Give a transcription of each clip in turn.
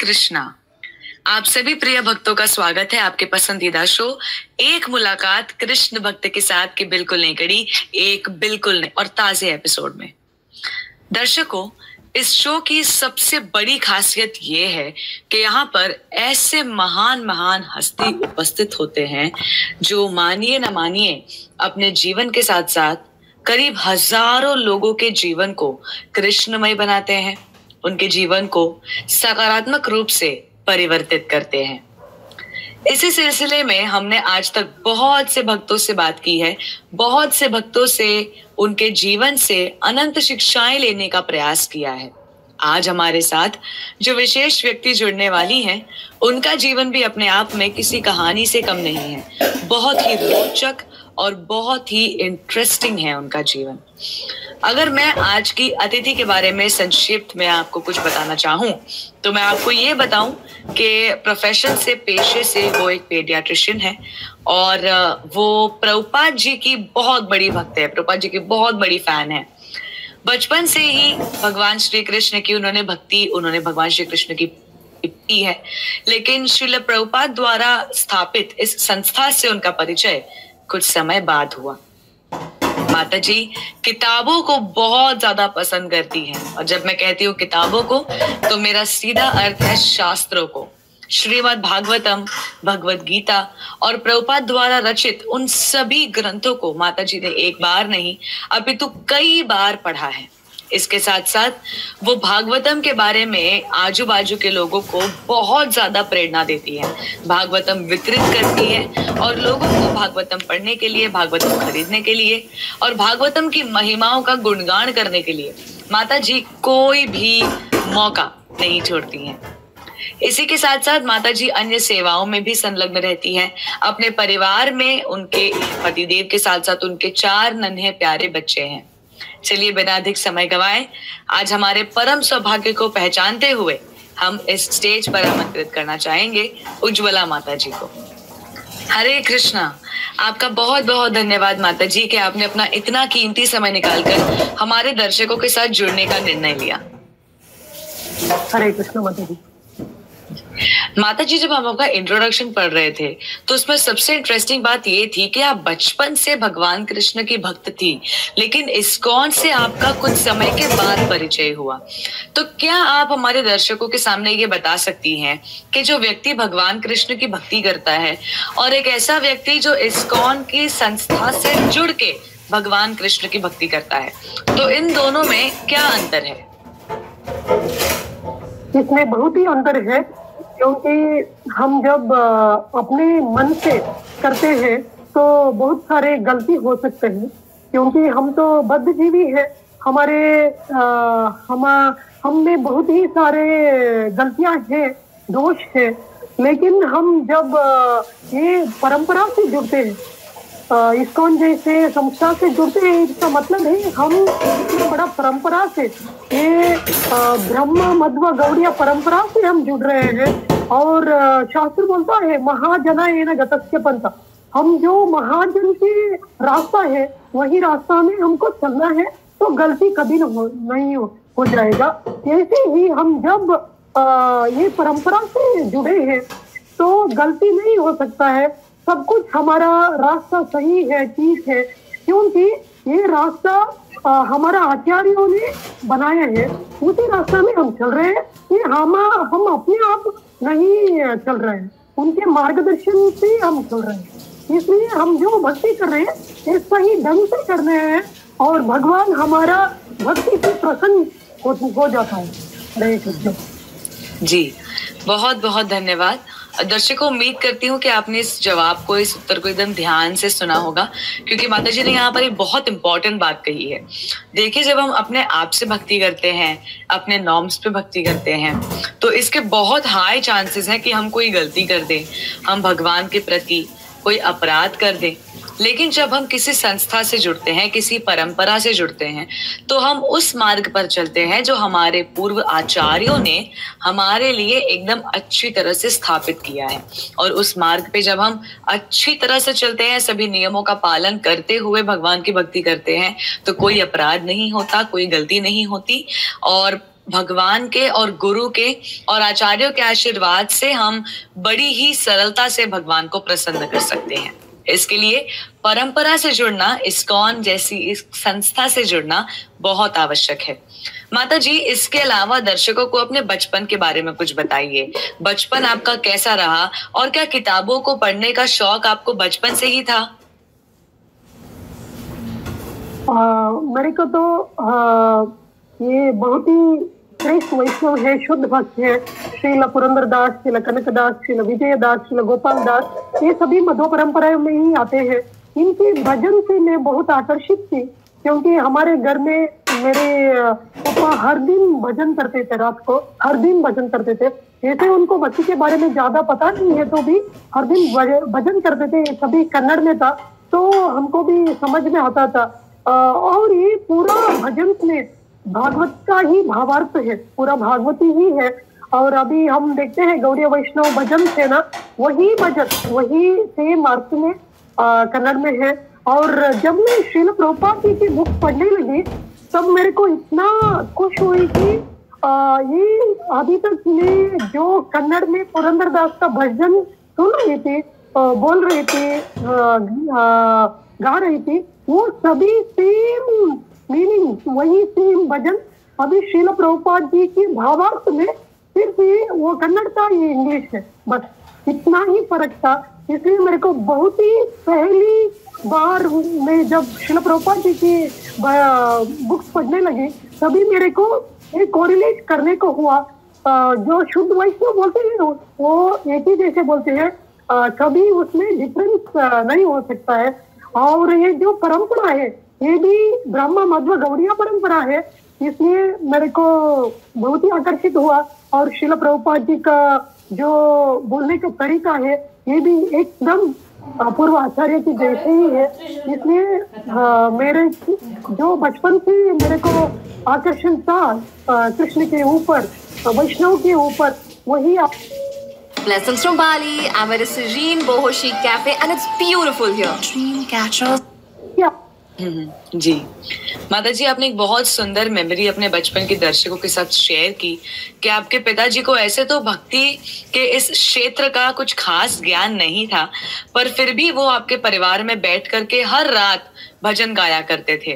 कृष्णा। आप सभी प्रिय भक्तों का स्वागत है आपके पसंदीदा शो एक मुलाकात कृष्ण भक्त के साथ की बिल्कुल नई कड़ी, एक बिल्कुल नए और ताजे एपिसोड में। दर्शकों, इस शो की सबसे बड़ी खासियत ये है कि यहाँ पर ऐसे महान महान हस्ती उपस्थित होते हैं जो मानिए न मानिए अपने जीवन के साथ साथ करीब हजारों लोगों के जीवन को कृष्णमय बनाते हैं, उनके जीवन को सकारात्मक रूप से परिवर्तित करते हैं। इसी सिलसिले में हमने आज तक बहुत से भक्तों से बात की है, बहुत से भक्तों से उनके जीवन से अनंत शिक्षाएं लेने का प्रयास किया है। आज हमारे साथ जो विशेष व्यक्ति जुड़ने वाली हैं, उनका जीवन भी अपने आप में किसी कहानी से कम नहीं है। बहुत ही रोचक और बहुत ही इंटरेस्टिंग है उनका जीवन। अगर मैं आज की अतिथि के बारे में संक्षिप्त में आपको कुछ बताना चाहूं तो मैं आपको ये बताऊं कि प्रोफेशन से, पेशे से वो एक पेडियाट्रिशियन है और वो प्रभुपाद जी की बहुत बड़ी भक्त है, प्रभुपाद जी की बहुत बड़ी फैन है। बचपन से ही भगवान श्री कृष्ण की उन्होंने भगवान श्री कृष्ण की है, लेकिन श्रील प्रभुपाद द्वारा स्थापित इस संस्था से उनका परिचय कुछ समय बाद हुआ। माता जी किताबों को बहुत ज्यादा पसंद करती हैं और जब मैं कहती हूँ किताबों को तो मेरा सीधा अर्थ है शास्त्रों को। श्रीमद् भागवतम, भगवत गीता और प्रभुपाद द्वारा रचित उन सभी ग्रंथों को माता जी ने एक बार नहीं अपितु कई बार पढ़ा है। इसके साथ साथ वो भागवतम के बारे में आजू बाजू के लोगों को बहुत ज्यादा प्रेरणा देती है, भागवतम वितरित करती है और लोगों को भागवतम पढ़ने के लिए, भागवतम खरीदने के लिए और भागवतम की महिमाओं का गुणगान करने के लिए माता जी कोई भी मौका नहीं छोड़ती हैं। इसी के साथ साथ माता जी अन्य सेवाओं में भी संलग्न रहती हैं। अपने परिवार में उनके पतिदेव के साथ साथ उनके 4 नन्हे प्यारे बच्चे हैं। चलिए बिना अधिक समय गवाए आज हमारे परम सौभाग्य को पहचानते हुए हम इस स्टेज पर आमंत्रित करना चाहेंगे उज्ज्वला माता जी को। हरे कृष्णा। आपका बहुत बहुत धन्यवाद माता जी कि आपने अपना इतना कीमती समय निकालकर हमारे दर्शकों के साथ जुड़ने का निर्णय लिया। हरे कृष्णा माता जी। माता जी, जब हम आपका इंट्रोडक्शन पढ़ रहे थे तो उसमें सबसे इंटरेस्टिंग बात ये थी कि आप बचपन से भगवान कृष्ण की भक्त थी, लेकिन इस्कॉन से आपका कुछ समय के बाद परिचय हुआ। तो क्या आप हमारे दर्शकों के सामने ये बता सकती हैं कि जो व्यक्ति भगवान कृष्ण की भक्ति करता है और एक ऐसा व्यक्ति जो इस्कॉन की संस्था से जुड़ के भगवान कृष्ण की भक्ति करता है, तो इन दोनों में क्या अंतर है? इसमें बहुत ही अंतर है, क्योंकि हम जब अपने मन से करते हैं तो बहुत सारे गलती हो सकते हैं, क्योंकि हम तो बद्धजीवी है। हम में बहुत ही सारे गलतियां हैं, दोष है। लेकिन हम जब ये परंपरा से जुड़ते हैं, इस्कॉन जैसे संस्था से जुड़ते हैं, इसका मतलब है हम इतनी बड़ा परंपरा से, ये ब्रह्म मध्व गौड़िया परंपरा से हम जुड़ रहे हैं। और शास्त्र बोलता है महाजना ये न गतस्य पंथा, हम जो महाजन के रास्ता है वही रास्ता में हमको चलना है, तो गलती कभी नहीं हो जाएगा। ऐसे ही हम जब ये परंपरा से जुड़े हैं तो गलती नहीं हो सकता है, सब कुछ हमारा रास्ता सही है, ठीक है, क्योंकि ये रास्ता हमारा आचार्यों ने बनाया है, उसी रास्ता में हम चल रहे हैं। ये हम अपने आप नहीं चल रहे हैं, उनके मार्गदर्शन से हम चल रहे हैं। इसलिए हम जो भक्ति कर रहे हैं ये सही ढंग से कर रहे हैं और भगवान हमारा भक्ति से प्रसन्न हो जाता है। हरे कृष्ण जी, बहुत बहुत धन्यवाद। दर्शकों, उम्मीद करती हूँ कि आपने इस जवाब को, इस उत्तर को एकदम ध्यान से सुना होगा, क्योंकि माता जी ने यहाँ पर एक बहुत इंपॉर्टेंट बात कही है। देखिए, जब हम अपने आप से भक्ति करते हैं, अपने नॉर्म्स पे भक्ति करते हैं, तो इसके बहुत हाई चांसेस हैं कि हम कोई गलती कर दें, हम भगवान के प्रति कोई अपराध कर दें। लेकिन जब हम किसी संस्था से जुड़ते हैं, किसी परंपरा से जुड़ते हैं, तो हम उस मार्ग पर चलते हैं जो हमारे पूर्व आचार्यों ने हमारे लिए एकदम अच्छी तरह से स्थापित किया है। और उस मार्ग पे जब हम अच्छी तरह से चलते हैं, सभी नियमों का पालन करते हुए भगवान की भक्ति करते हैं, तो कोई अपराध नहीं होता, कोई गलती नहीं होती और भगवान के और गुरु के और आचार्यों के आशीर्वाद से हम बड़ी ही सरलता से भगवान को प्रसन्न कर सकते हैं। इसके लिए परंपरा से जुड़ना, इस्कॉन जैसी इस संस्था से जुड़ना बहुत आवश्यक है। माता जी, इसके अलावा दर्शकों को अपने बचपन के बारे में कुछ बताइए। बचपन आपका कैसा रहा और क्या किताबों को पढ़ने का शौक आपको बचपन से ही था? मेरे को तो ये बहुत ही श्रेष्ठ वैष्णव है, शुद्ध भक्त है। श्रील पुरंदरदास, श्रील कनकदास, श्रील विजयदास, श्रील गोपाल दास, ये सभी मध्व परंपरा में ही आते हैं। इनके भजन से मैं बहुत आकर्षित थी, क्योंकि हमारे घर में मेरे पापा हर दिन भजन करते थे। रात को हर दिन भजन करते थे। जैसे उनको भक्ति के बारे में ज्यादा पता नहीं है, तो भी हर दिन भजन करते थे। सभी कन्नड़ में था, तो हमको भी समझ में आता था। और ये पूरा भजन में भागवत का ही भावार्थ है, पूरा भागवती ही है। और अभी हम देखते हैं गौड़ीय वैष्णव भजन है ना, वही भजन वही सेम अर्थ में कन्नड़ में है। और जब मैं श्रील प्रभुपाद जी की बुक पढ़ने लगी, तब मेरे को इतना खुश हुई कि ये अभी तक मैं जो कन्नड़ में पुरंदरदास का भजन सुन रही थी, बोल रही थी, गा रही थी, वो सभी सेम मीनिंग, वही सेम भजन अभी श्रील प्रभुपाद जी की भावार्थ में सिर्फ ये वो कन्नड़ था, ये इंग्लिश है, बस इतना ही फर्क था। इसलिए मेरे को बहुत ही पहली बार मैं जब श्रील प्रभुपाद जी की बुक्स पढ़ने लगी, तभी मेरे को एक कोरिलेट करने को हुआ। जो शुद्ध वैष्णव बोलते हैं वो एक ही जैसे बोलते हैं, कभी उसमें डिफरेंस नहीं हो सकता है। और ये जो परंपरा है, ये भी ब्रह्म मध्व गौड़िया परंपरा है, इसलिए मेरे को बहुत ही आकर्षित हुआ। और श्रील प्रभुपाद जी का जो बोलने का तरीका है, ये भी एकदम पूर्व आचार्य की जैसे ही है। इसलिए मेरे जो बचपन से मेरे को आकर्षण था कृष्ण के ऊपर, वैष्णव के ऊपर, वही Blessings from Bali. I'm at a serene boho chic cafe and it's beautiful here. Dreamcatcher. जी माता जी, आपने एक बहुत सुंदर मेमोरी अपने बचपन के दर्शकों के साथ शेयर की कि आपके पिताजी को ऐसे तो भक्ति के इस क्षेत्र का कुछ खास ज्ञान नहीं था, पर फिर भी वो आपके परिवार में बैठ करके हर रात भजन गाया करते थे।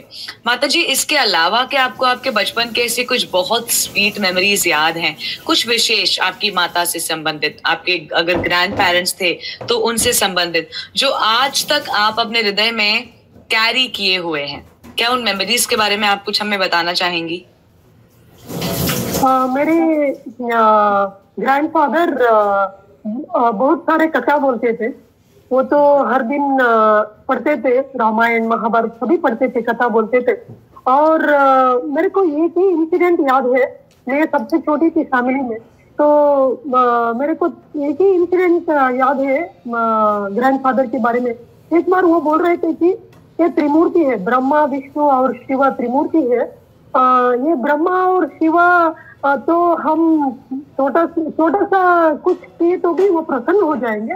माता जी, इसके अलावा क्या आपको आपके बचपन के ऐसे कुछ बहुत स्वीट मेमोरीज याद हैं, कुछ विशेष आपकी माता से संबंधित, आपके अगर ग्रैंड पेरेंट्स थे तो उनसे संबंधित, जो आज तक आप अपने हृदय में कैरी किए हुए हैं? क्या उन मेमोरीज के बारे में आप कुछ हमें बताना चाहेंगी? मेरे ग्रैंडफादर बहुत सारे कथा बोलते थे। वो तो हर दिन पढ़ते थे, रामायण महाभारत सभी पढ़ते थे, कथा बोलते थे। और मेरे को एक ही इंसिडेंट याद है, मैं सबसे छोटी थी फैमिली में, तो मेरे को एक ही इंसिडेंट याद है ग्रैंडफादर के बारे में। एक बार वो बोल रहे थे कि ये त्रिमूर्ति है, ब्रह्मा विष्णु और शिव त्रिमूर्ति है। ये ब्रह्मा और शिव तो हम छोटा सा कुछ किए तो भी वो प्रसन्न हो जाएंगे,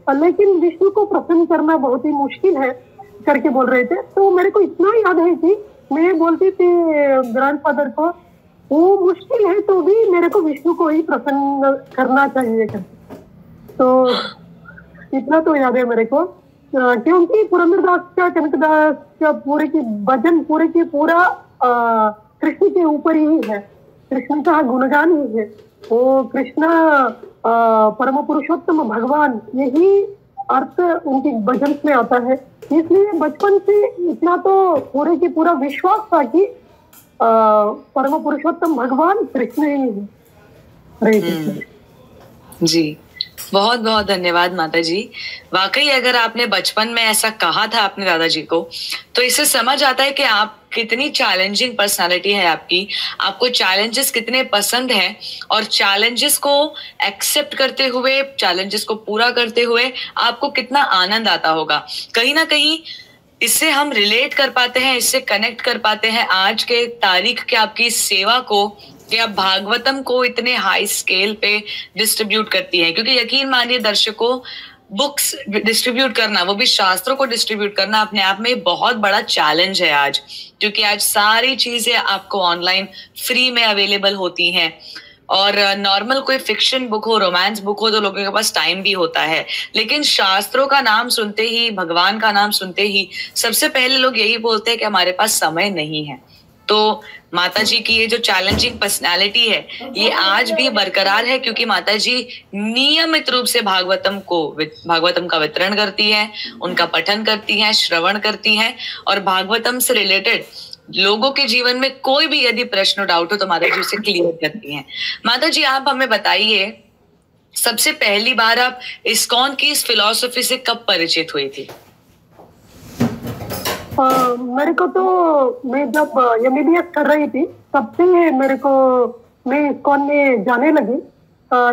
लेकिन विष्णु को प्रसन्न करना बहुत ही मुश्किल है करके बोल रहे थे। तो मेरे को इतना याद है कि मैं बोलती थी ग्रैंडफादर को, वो मुश्किल है तो भी मेरे को विष्णु को ही प्रसन्न करना चाहिए करके। तो इतना तो याद है मेरे को, क्योंकि पुरंदरदास का, कनकदास का पूरे की भजन पूरे की पूरा कृष्ण के ऊपर ही है, कृष्ण का गुणगान ही है। वो कृष्ण परम पुरुषोत्तम भगवान, यही अर्थ उनके भजन में आता है। इसलिए बचपन से इतना तो पूरे की पूरा विश्वास था कि परम पुरुषोत्तम भगवान कृष्ण ही है। हरे कृष्ण जी, बहुत बहुत धन्यवाद माता जी। वाकई अगर आपने बचपन में ऐसा कहा था अपने दादाजी को, तो इससे समझ आता है कि आप कितनी चैलेंजिंग पर्सनालिटी है आपकी, आपको चैलेंजेस कितने पसंद हैं, और चैलेंजेस को एक्सेप्ट करते हुए, चैलेंजेस को पूरा करते हुए आपको कितना आनंद आता होगा। कहीं ना कहीं इससे हम रिलेट कर पाते हैं, इससे कनेक्ट कर पाते हैं आज के तारीख के आपकी सेवा को, कि आप भागवतम को इतने हाई स्केल पे डिस्ट्रीब्यूट करती हैं। क्योंकि यकीन मानिए दर्शकों, बुक्स डिस्ट्रीब्यूट करना, वो भी शास्त्रों को डिस्ट्रीब्यूट करना, अपने आप में बहुत बड़ा चैलेंज है आज, क्योंकि आज सारी चीजें आपको ऑनलाइन फ्री में अवेलेबल होती हैं। और नॉर्मल कोई फिक्शन बुक हो, रोमांस बुक हो, तो लोगों के पास टाइम भी होता है, लेकिन शास्त्रों का नाम सुनते ही, भगवान का नाम सुनते ही सबसे पहले लोग यही बोलते हैं कि हमारे पास समय नहीं है। तो माता जी की ये जो चैलेंजिंग पर्सनालिटी है, ये आज भी बरकरार है, क्योंकि माता जी नियमित रूप से भागवतम का वितरण करती हैं, उनका पठन करती हैं, श्रवण करती हैं, और भागवतम से रिलेटेड लोगों के जीवन में कोई भी यदि प्रश्न डाउट हो तो माता जी उसे क्लियर करती हैं। माता जी, आप हमें बताइए, सबसे पहली बार आप इस्कॉन की इस फिलॉसफी से कब परिचित हुई थी? मेरे को तो, मैं जब एमबीबीएस कर रही थी तब से मैं इस्कॉन में जाने लगी,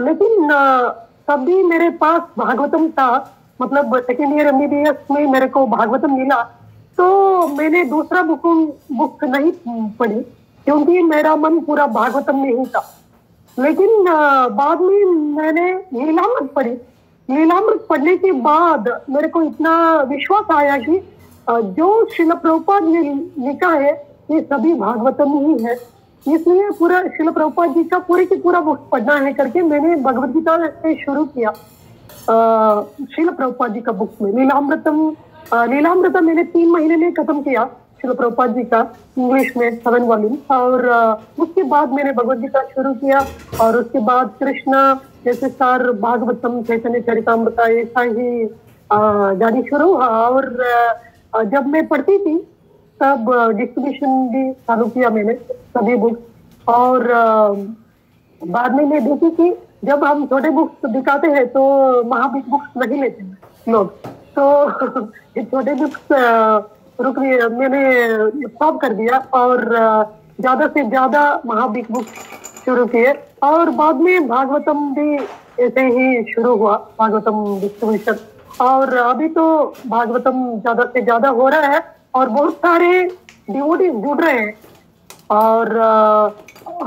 लेकिन तब भी मेरे पास भागवतम था। मतलब सेकेंड ईयर एमबीबीएस में मेरे को भागवतम मिला, तो मैंने दूसरा बुक नहीं पढ़ी, क्योंकि मेरा मन पूरा भागवतम में ही था। लेकिन बाद में मैंने लीलामृत पढ़ी। लीलामृत पढ़ने के बाद मेरे को इतना विश्वास आया कि जो श्रील प्रभुपाद ने लिखा है ये सभी भागवतम ही है, इसलिए पूरा श्रील प्रभुपाद जी का पूरे की पूरा बुक पढ़ना है करके मैंने भगवद गीता से शुरू किया। श्रील प्रभुपाद जी का बुक में लीलामृतम मैंने 3 महीने में खत्म किया, श्रील प्रभुपाद जी का इंग्लिश में 7 वॉल्यूम। और उसके बाद मैंने भगवद गीता शुरू किया, और उसके बाद कृष्ण जैसे सार भागवतम, चैतन्य चरितामृत, ऐसा ही जारी शुरू हुआ। और जब मैं पढ़ती थी तब डिस्ट्रीब्यूशन भी चालू किया मैंने सभी बुक्स। और बाद में मैं देखी कि जब हम छोटे बुक्स दिखाते हैं तो महाबिग बुक्स नहीं लेते हैं लोग, तो ये छोटे बुक्स मैंने स्टॉप कर दिया और ज्यादा से ज्यादा महाबिग बुक्स शुरू किए। और बाद में भागवतम भी ऐसे ही शुरू हुआ, भागवतम डिस्ट्रीब्यूशन। और अभी तो भागवतम ज्यादा से ज्यादा हो रहा है और बहुत सारे डिवोटीज जुड़ रहे हैं। और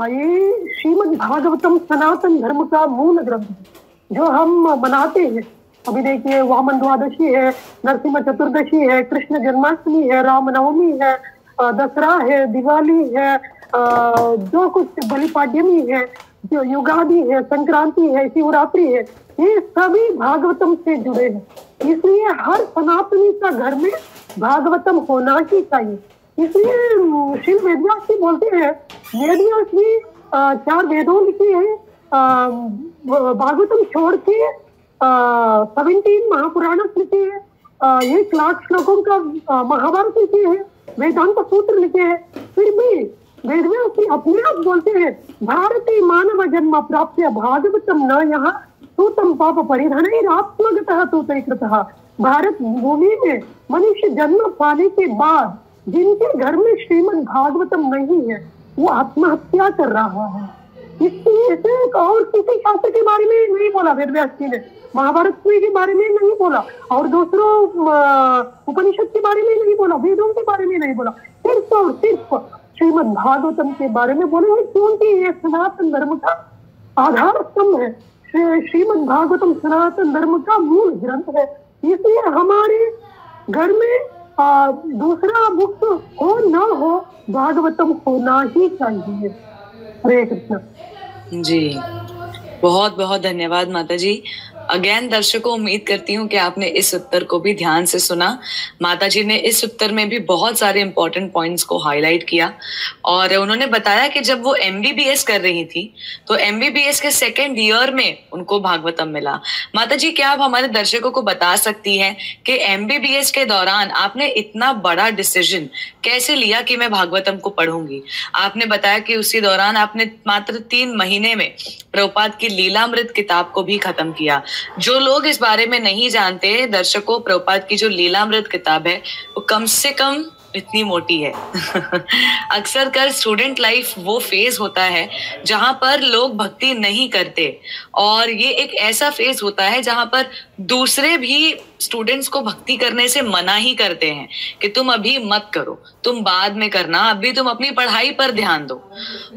ये श्रीमद् भागवतम सनातन धर्म का मूल ग्रंथ जो हम मनाते हैं। अभी देखिए, वामन द्वादशी है, नरसिम्हा चतुर्दशी है, कृष्ण जन्माष्टमी है, रामनवमी है, दसरा है, दिवाली है, जो कुछ बलिपाड्यमी है, जो युगादि है, संक्रांति है, शिवरात्रि है, ये सभी भागवतम से जुड़े हैं। इसलिए हर सनातनी का घर में भागवतम होना ही चाहिए। इसलिए श्री वेदव्यास जी बोलते हैं, वेदव्यास जी 4 वेदों लिखे हैं, भागवतम छोड़ के 17 महापुराण लिखे हैं, 1 लाख श्लोकों का महाभारत लिखे हैं, वेदांत सूत्र लिखे हैं। फिर भी वेदव्यास जी अपने आप बोलते हैं, भारतीय मानव जन्म प्राप्त भागवतम न यहाँ सूतम पाप परिधनैरात्मगतः तूतैकृतः। भारत भूमि में मनुष्य जन्म पाने के बाद जिनके घर में श्रीमद् भागवतम नहीं है वो आत्महत्या कर रहा है। इसलिए और किसी शास्त्र के बारे में नहीं बोला वेदव्यास जी ने, महाभारत के बारे में नहीं बोला, और दूसरों उपनिषद के बारे में नहीं बोला, वेदों के बारे में नहीं बोला, सिर्फ और सिर्फ श्रीमद् भागवतम के बारे में बोले हैं, क्योंकि ये सनातन धर्म का आधार स्तंभ है। श्रीमद् भागवतम सनातन धर्म का मूल ग्रंथ है। इसलिए हमारे घर में दूसरा बुक हो ना हो, भागवतम होना ही चाहिए। हरे कृष्ण जी, बहुत बहुत धन्यवाद माता जी। अगेन दर्शकों, उम्मीद करती हूँ कि आपने इस उत्तर को भी ध्यान से सुना। माता जी ने इस उत्तर में भी बहुत सारे इंपॉर्टेंट पॉइंट्स को हाईलाइट किया, और उन्होंने बताया कि जब वो एमबीबीएस कर रही थी तो एमबीबीएस के 2nd ईयर में उनको भागवतम मिला। माता जी, क्या आप हमारे दर्शकों को बता सकती हैं कि एमबीबीएस के दौरान आपने इतना बड़ा डिसीजन कैसे लिया कि मैं भागवतम को पढ़ूंगी? आपने बताया कि उसी दौरान आपने मात्र 3 महीने में प्रभुपाद की लीलामृत किताब को भी खत्म किया। जो लोग इस बारे में नहीं जानते, दर्शकों, प्रभुपाद की जो लीलामृत किताब है वो कम से कम इतनी मोटी है। अक्सर कर स्टूडेंट लाइफ वो फेज होता है जहां पर लोग भक्ति नहीं करते, और ये एक ऐसा फेज होता है जहां पर दूसरे भी स्टूडेंट्स को भक्ति करने से मना ही करते हैं कि तुम अभी मत करो, तुम बाद में करना, अभी तुम अपनी पढ़ाई पर ध्यान दो।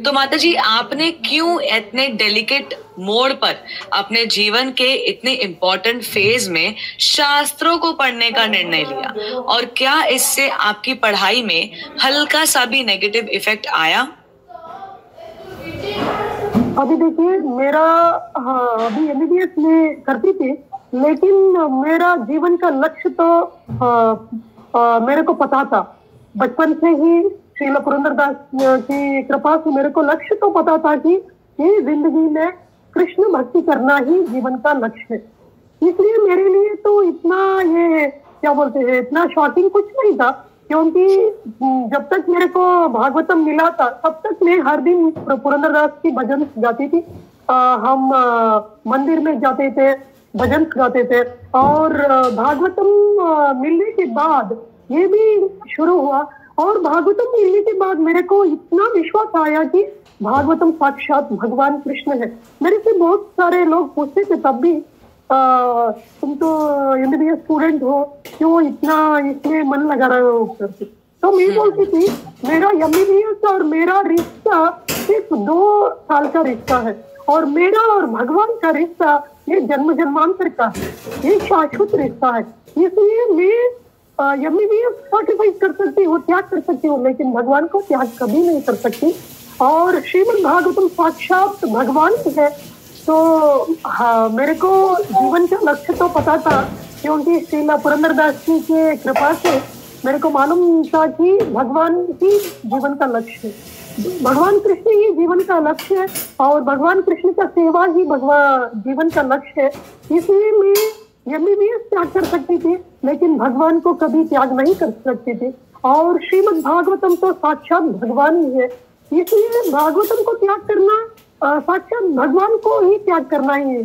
तो माता जी, आपने क्यों इतने डेलिकेट मोड़ पर अपने जीवन के इतने इम्पोर्टेंट फेज में शास्त्रों को पढ़ने का निर्णय लिया, और क्या इससे आपकी पढ़ाई में हल्का सा भी नेगेटिव इफेक्ट आया? अभी देखिए, मेरा अभी एमबीबीएस में करती थी, लेकिन मेरा जीवन का लक्ष्य तो मेरे को पता था बचपन से ही। श्रील पुरंदरदास की कृपा से मेरे को लक्ष्य तो पता था कि ये जिंदगी में कृष्ण भक्ति करना ही जीवन का लक्ष्य है। इसलिए मेरे लिए तो इतना ये क्या बोलते हैं, इतना शॉकिंग कुछ नहीं था, क्योंकि जब तक मेरे को भागवतम मिला था तब तक मैं हर दिन पुरंदरदास की भजन गाती थी। हम मंदिर में जाते थे, भजन गाते थे, और भागवतम मिलने के बाद ये भी शुरू हुआ। और भागवतम मिलने के बाद मेरे को इतना विश्वास आया कि भागवतम साक्षात भगवान कृष्ण है। मेरे से बहुत सारे लोग पूछते थे तब भी, तुम तो एमबीबीएस स्टूडेंट हो, क्यों इतना इसमें मन लगा रहे हो करके। तो मैं बोलती थी, मेरा एमबीबीएस और मेरा रिश्ता सिर्फ 2 साल का रिश्ता है, और मेरा और भगवान का रिश्ता ये जन्म जन्मांतर का है, ये शाश्वत रिश्ता है। इसलिए मैं एमबीबीएस सैक्रिफाइस कर सकती हूँ, त्याग कर सकती हूँ, लेकिन भगवान को त्याग कभी नहीं कर सकती। और श्रीमद् भागवतम साक्षात भगवान है। तो हाँ, मेरे को जीवन का लक्ष्य तो पता था, क्योंकि श्रील पुरंदरदास जी के कृपा से मेरे को मालूम था कि भगवान ही जीवन का लक्ष्य है, भगवान कृष्ण ही जीवन का लक्ष्य है, और भगवान कृष्ण का सेवा ही भगवान जीवन का लक्ष्य है। इसलिए मैं एमबीबीएस त्याग कर सकती थी, लेकिन भगवान को कभी त्याग नहीं कर सकती थी। और श्रीमद् भागवतम तो साक्षात भगवान ही है, इसलिए भागवतम को त्याग करना साक्षात भगवान को ही त्याग करना ही है।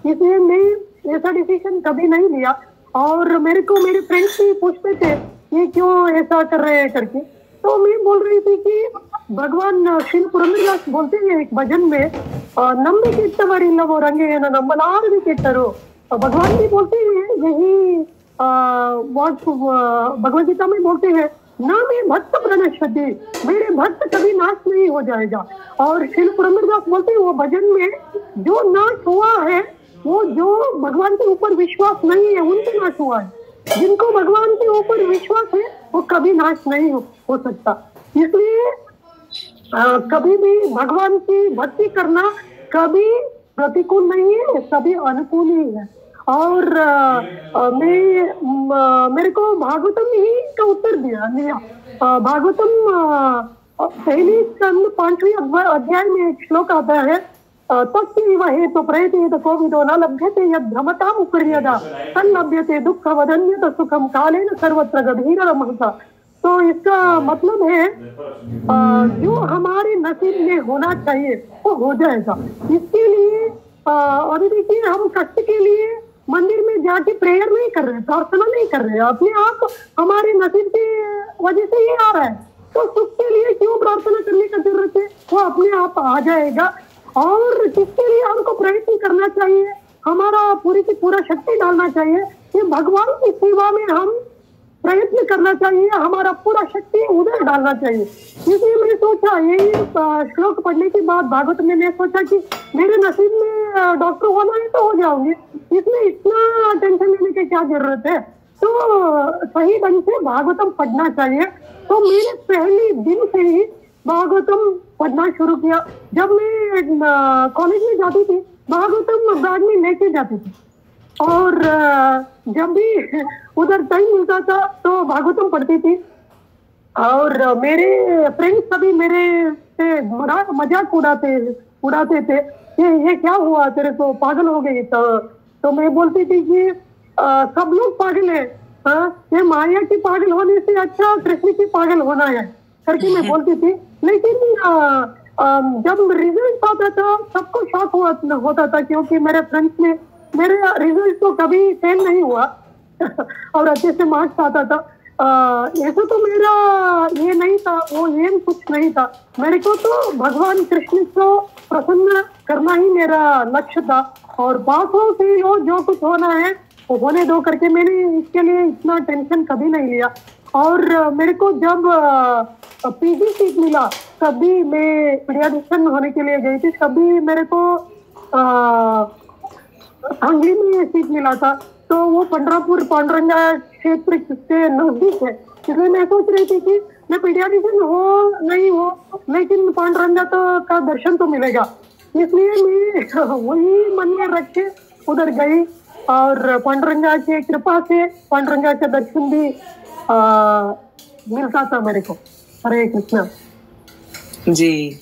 इसलिए मैं ऐसा डिसीजन कभी नहीं लिया। और मेरे को मेरे फ्रेंड्स भी पूछते थे ये क्यों ऐसा कर रहे हैं करके, तो मैं बोल रही थी कि भगवान श्री पुरंदरदास बोलते हैं एक भजन में, नम्बे केट्टवरी लवो रंगे है ना नंबलार भी केट्टरो। भगवान भी बोलते हैं यही, भगवद गीता में बोलते हैं, ना मैं भक्त प्रणश्यति, मेरे भक्त कभी नाश नहीं हो जाएगा। और श्री पुरंदरदास बोलते हैं वो भजन में, जो नाश हुआ है वो जो भगवान के ऊपर विश्वास नहीं है उनको नाश हुआ है, जिनको भगवान के ऊपर विश्वास है वो कभी नाश नहीं हो सकता। इसलिए कभी भी भगवान की भक्ति करना कभी प्रतिकूल नहीं है, सभी अनुकूल ही है। और मेरे को भागवतम ही का उत्तर दिया। भागवतम पहली स्कंद 5वें अध्याय में एक श्लोक आता है, तस्यैव हेतु प्रयतेत कोविदो न लभ्यते यद् भ्रमताम् उपर्यदा तल्लभ्यते दुःखवदन्यत सुखम कालेन सर्वत्र गभीरमहसा। तो इसका मतलब है जो हमारे नसीब में होना चाहिए वो हो जाएगा। इसके लिए अभी देखिए, हम कष्ट के लिए मंदिर में जाके प्रेयर नहीं कर रहे, प्रार्थना नहीं कर रहे, अपने आप हमारे नसीब की वजह से ये आ रहा है। तो सुख के लिए क्यों प्रार्थना करने की जरूरत है, वो अपने आप आ जाएगा। और जिसके लिए हमको प्रयत्न करना चाहिए, हमारा पूरी की पूरा शक्ति डालना चाहिए, ये भगवान की सेवा में हम प्रयत्न करना चाहिए, हमारा पूरा शक्ति उधर डालना चाहिए। इसलिए मैंने सोचा, यही श्लोक पढ़ने के बाद भागवत में मैं सोचा कि मेरे नसीब में डॉक्टर होना है तो हो जाऊंगी, इसमें इतना टेंशन लेने की क्या जरूरत है। तो सही ढंग से भागवतम पढ़ना चाहिए। तो मैंने पहले दिन से ही भागवतम पढ़ना शुरू किया। जब मैं कॉलेज में जाती थी, भागवतम बैग में लेके जाती थी, और जब भी उधर टाइम मिलता था तो भागवतम पढ़ती थी। और मेरे फ्रेंड्स सभी मेरे से मजाक उड़ाते थे, ये क्या हुआ तेरे को, पागल हो गई। तो मैं बोलती थी कि सब लोग पागल है, ये माया की पागल होने से अच्छा कृष्ण की पागल होना है करके मैं बोलती थी। लेकिन जब रिजल्ट आता था सबको शॉक होता था, क्योंकि मेरे फ्रेंड्स ने मेरे रिजल्ट तो कभी फेल नहीं हुआ और अच्छे से मार्क्स आता था। ऐसा तो मेरा ये नहीं था, वो एम कुछ नहीं था। मेरे को तो भगवान कृष्ण को प्रसन्न करना ही मेरा लक्ष्य था, और पास हो सही हो, जो कुछ होना है वो होने दो करके मैंने इसके लिए इतना टेंशन कभी नहीं लिया। और मेरे को जब पीजी सीट मिला तभी मैं पीडियाट्रिशियन होने के लिए गई थी, तभी मेरे को सांगली में सीट मिला था। तो वो पंडरापुर पांडुरंगा क्षेत्र से नजदीक है, इसलिए मैं सोच रही थी कि मैं पीडियाट्रिशियन हो नहीं हो, लेकिन पांडुरंगा तो का दर्शन तो मिलेगा, इसलिए मैं वही मन में रख के उधर गई। और पांडुरंगा की कृपा से पांडुरंगा का दर्शन भी मिलता था मेरे को। हरे कृष्णा जी,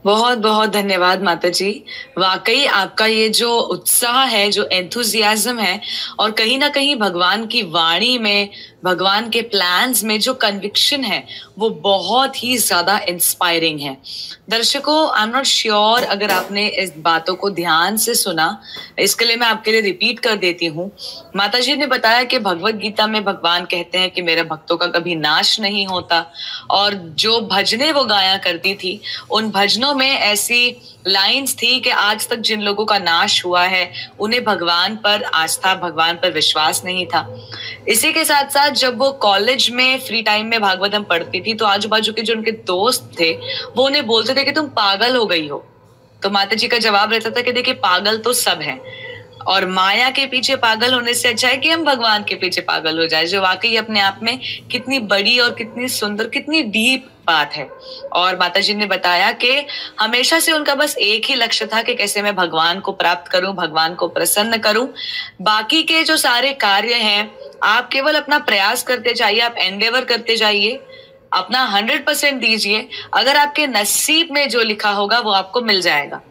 बहुत बहुत धन्यवाद माता जी। वाकई आपका ये जो उत्साह है, जो एंथुजियाज्म है, और कहीं ना कहीं भगवान की वाणी में, भगवान के प्लान्स में जो कन्विक्शन है, वो बहुत ही ज्यादा इंस्पायरिंग है। दर्शकों, आई एम नॉट श्योर अगर आपने इस बातों को ध्यान से सुना, इसके लिए मैं आपके लिए रिपीट कर देती हूँ। माता जी ने बताया कि भगवत गीता में भगवान कहते हैं कि मेरे भक्तों का कभी नाश नहीं होता, और जो भजने वो गाया करती थी, उन भजनों में ऐसी लाइंस थी कि आज तक जिन लोगों का नाश हुआ है, उन्हें भगवान पर आस्था, भगवान पर विश्वास नहीं था। इसी के साथ साथ जब वो कॉलेज में फ्री टाइम में भागवतम पढ़ती थी, तो आजू बाजू के जो उनके दोस्त थे वो उन्हें बोलते थे कि तुम पागल हो गई हो। तो माता जी का जवाब रहता था कि देखिए, पागल तो सब हैं, और माया के पीछे पागल होने से अच्छा है कि हम भगवान के पीछे पागल हो जाए, जो वाकई अपने आप में कितनी बड़ी और कितनी सुंदर, कितनी डीप बात है। और माता जी ने बताया कि हमेशा से उनका बस एक ही लक्ष्य था कि कैसे मैं भगवान को प्राप्त करूं, भगवान को प्रसन्न करूं। बाकी के जो सारे कार्य हैं, आप केवल अपना प्रयास करते जाइए, आप एंडेवर करते जाइए, अपना 100% दीजिए। अगर आपके नसीब में जो लिखा होगा वो आपको मिल जाएगा।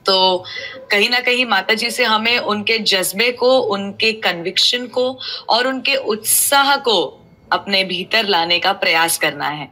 तो कहीं ना कहीं माता जी से हमें उनके जज्बे को, उनके कन्विक्शन को और उनके उत्साह को अपने भीतर लाने का प्रयास करना है।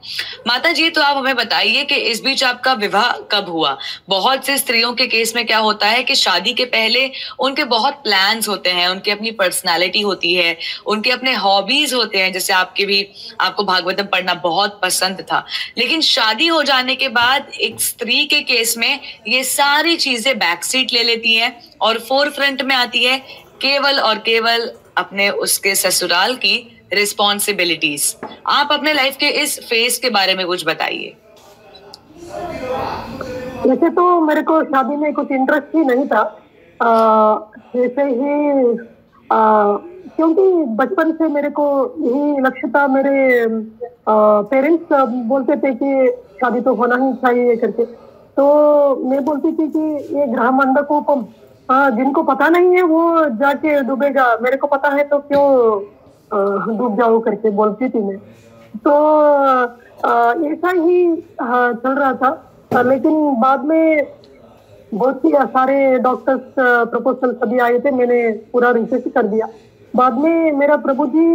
माता जी, तो आप हमें बताइए कि इस बीच आपका विवाह कब हुआ? बहुत से स्त्रियों के केस में क्या होता है कि शादी के पहले उनके बहुत प्लान्स होते हैं, उनकी अपनी पर्सनालिटी होती है, उनके अपने हॉबीज होते हैं, जैसे आपके भी, आपको भागवतम पढ़ना बहुत पसंद था, लेकिन शादी हो जाने के बाद एक स्त्री के केस में ये सारी चीजें बैक सीट ले लेती हैं और फोरफ्रंट में आती है केवल और केवल अपने उसके ससुराल की रिस्पॉन्सिबिलिटीज। आप अपने लाइफ के इस फेज के बारे में कुछ बताइए। वैसे तो मेरे को शादी में कुछ इंटरेस्ट ही नहीं था, जैसे ही क्योंकि बचपन से मेरे को यही लक्ष्य था। मेरे पेरेंट्स बोलते थे कि शादी तो होना ही चाहिए करके, तो मैं बोलती थी कि ये ग्रह मंडकोपम, जिनको पता नहीं है वो जाके डूबेगा, मेरे को पता है तो क्यों डूब जाओ करके बोलती थी मैं। तो ऐसा ही चल रहा था, लेकिन बाद में बहुत सी सारे डॉक्टर्स प्रपोजल सभी आए थे, मैंने पूरा रिसर्च कर दिया। बाद में मेरा प्रभु जी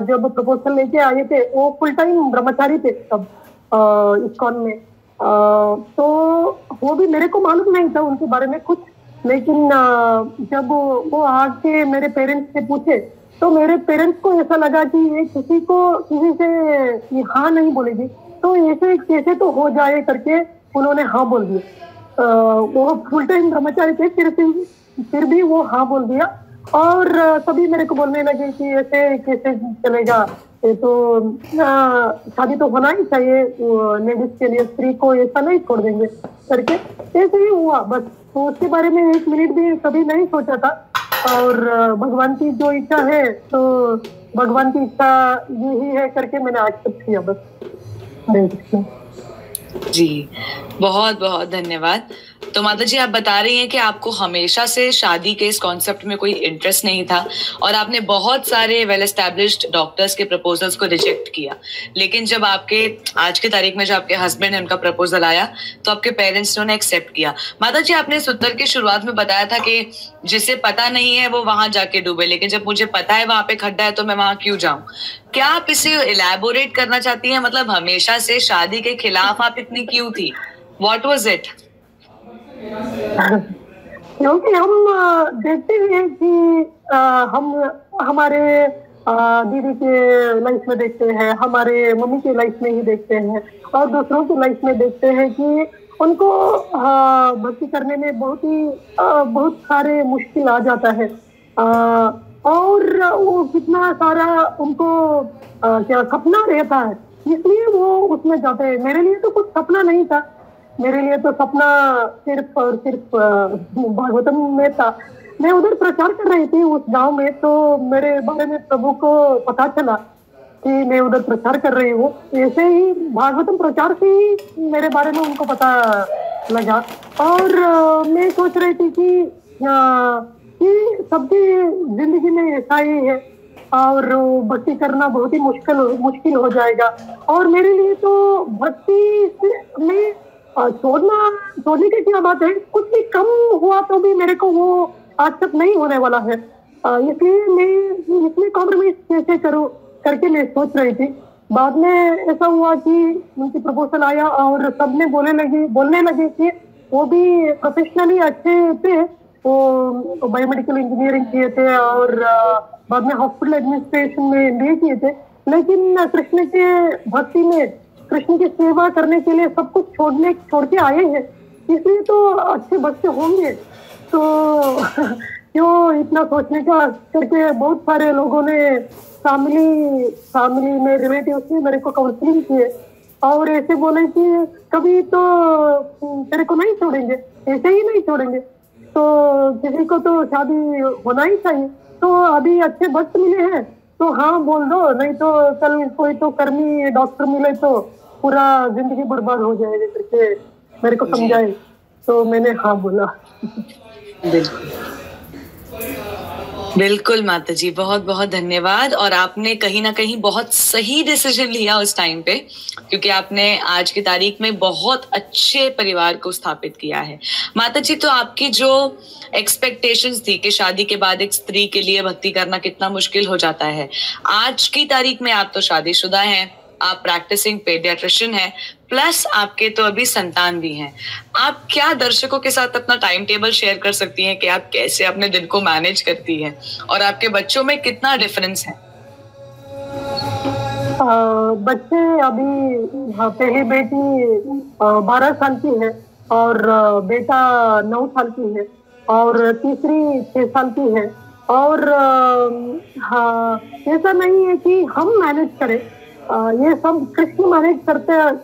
जब प्रपोजल लेके आए थे, वो फुल टाइम ब्रह्मचारी थे तब इस्कॉन में, तो वो भी मेरे को मालूम नहीं था उनके बारे में कुछ। लेकिन जब वो आके मेरे पेरेंट्स से पूछे, तो मेरे पेरेंट्स को ऐसा लगा कि ये किसी से ये हाँ नहीं बोलेगी, तो ऐसे कैसे तो हो जाए करके उन्होंने हाँ बोल दिया। वो फुल टाइम ब्रह्मचारी थे, फिर भी वो हाँ बोल दिया। और सभी मेरे को बोलने लगे कि ऐसे कैसे चलेगा, ये तो शादी तो होना ही चाहिए लेडीज के लिए, स्त्री को ऐसा नहीं छोड़ देंगे करके। ऐसे ही हुआ बस। तो उसके बारे में एक मिनट भी कभी नहीं सोचा था, और भगवान की जो इच्छा है तो भगवान की इच्छा यही है करके मैंने एक्सेप्ट किया बस। जी, बहुत बहुत धन्यवाद। तो माता जी, आप बता रही हैं कि आपको हमेशा से शादी के इस कॉन्सेप्ट में कोई इंटरेस्ट नहीं था, और आपने बहुत सारे वेल एस्टैब्लिश्ड डॉक्टर्स के प्रपोजल्स को रिजेक्ट किया, लेकिन जब आपके आज की तारीख में जो आपके हस्बैंड है, उनका प्रपोजल आया, तो आपके पेरेंट्स ने उन्हें एक्सेप्ट किया। माता जी, आपने इस उत्तर की शुरुआत में बताया था कि जिसे पता नहीं है वो वहां जाके डूबे, लेकिन जब मुझे पता है वहां पे खड्डा है तो मैं वहां क्यों जाऊं? क्या आप इसे इलैबोरेट करना चाहती हैं? मतलब हमेशा से शादी के खिलाफ आप इतनी क्यों थी? What was it? क्योंकि हम देखते हैं कि हम हमारे दीदी के लाइफ में देखते हैं, हमारे मम्मी के लाइफ में ही देखते हैं, और दूसरों के लाइफ में देखते हैं कि उनको भक्ति करने में बहुत सारे मुश्किल आ जाता है, और वो कितना सारा उनको क्या सपना रहता है, इसलिए वो उसमें जाते हैं। मेरे लिए तो कुछ सपना नहीं था, मेरे लिए तो सपना सिर्फ और सिर्फ भागवतम में था। मैं उधर प्रचार कर रही थी उस गांव में, तो मेरे बारे में प्रभु को पता चला कि मैं उधर प्रचार कर रही हूँ। ऐसे ही भागवतम प्रचार से ही मेरे बारे में उनको पता लगा, और मैं सोच रही थी कि सबकी जिंदगी में ऐसा ही है, और भक्ति करना बहुत ही मुश्किल हो जाएगा। और मेरे लिए तो भक्ति में छोड़ने की क्या बात है, कुछ भी कम हुआ तो भी मेरे को वो आज तक नहीं होने वाला है। इसलिए मैं इसमें कॉम्प्रोमाइज कैसे करूँ करके मैं सोच रही थी। बाद में ऐसा हुआ कि उनकी प्रपोजल आया और सबने बोलने लगे कि वो भी प्रोफेशनली अच्छे थे, वो बायोमेडिकल इंजीनियरिंग किए थे और बाद में हॉस्पिटल एडमिनिस्ट्रेशन में एमबीए किए थे, लेकिन कृष्ण के भक्ति में, कृष्ण की सेवा करने के लिए सब कुछ छोड़ के आए हैं, इसलिए तो अच्छे बच्चे होंगे। तो क्यों इतना सोचने का करके बहुत सारे लोगों ने फैमिली में रिलेटिव्स ने मेरे को काउंसलिंग किए और ऐसे बोले कि कभी तो तेरे को नहीं छोड़ेंगे, ऐसे ही नहीं छोड़ेंगे, तो किसी को तो शादी होना ही चाहिए। तो अभी अच्छे वक्त मिले हैं तो हाँ बोल दो, नहीं तो कल कोई तो कर्मी डॉक्टर मिले तो पूरा जिंदगी बर्बाद हो जाएगी करके मेरे को समझाए, तो मैंने हाँ बोला। बिल्कुल माता जी, बहुत बहुत धन्यवाद। और आपने कहीं ना कहीं बहुत सही डिसीजन लिया उस टाइम पे, क्योंकि आपने आज की तारीख में बहुत अच्छे परिवार को स्थापित किया है। माता जी, तो आपकी जो एक्सपेक्टेशंस थी कि शादी के बाद एक स्त्री के लिए भक्ति करना कितना मुश्किल हो जाता है, आज की तारीख में आप तो शादीशुदा हैं, आप प्रैक्टिसिंग पेडियाट्रिशियन हैं, प्लस आपके तो अभी संतान भी हैं। आप क्या दर्शकों के साथ अपना टाइम टेबल शेयर कर सकती हैं कि आप कैसे अपने दिन को मैनेज करती हैं और आपके बच्चों में कितना डिफरेंस है? बच्चे अभी पहली बेटी 12 साल की है और बेटा 9 साल की है और तीसरी 6 साल की है। और हाँ, ऐसा नहीं है कि हम मैनेज करें, ये सब कृष्ण मैनेज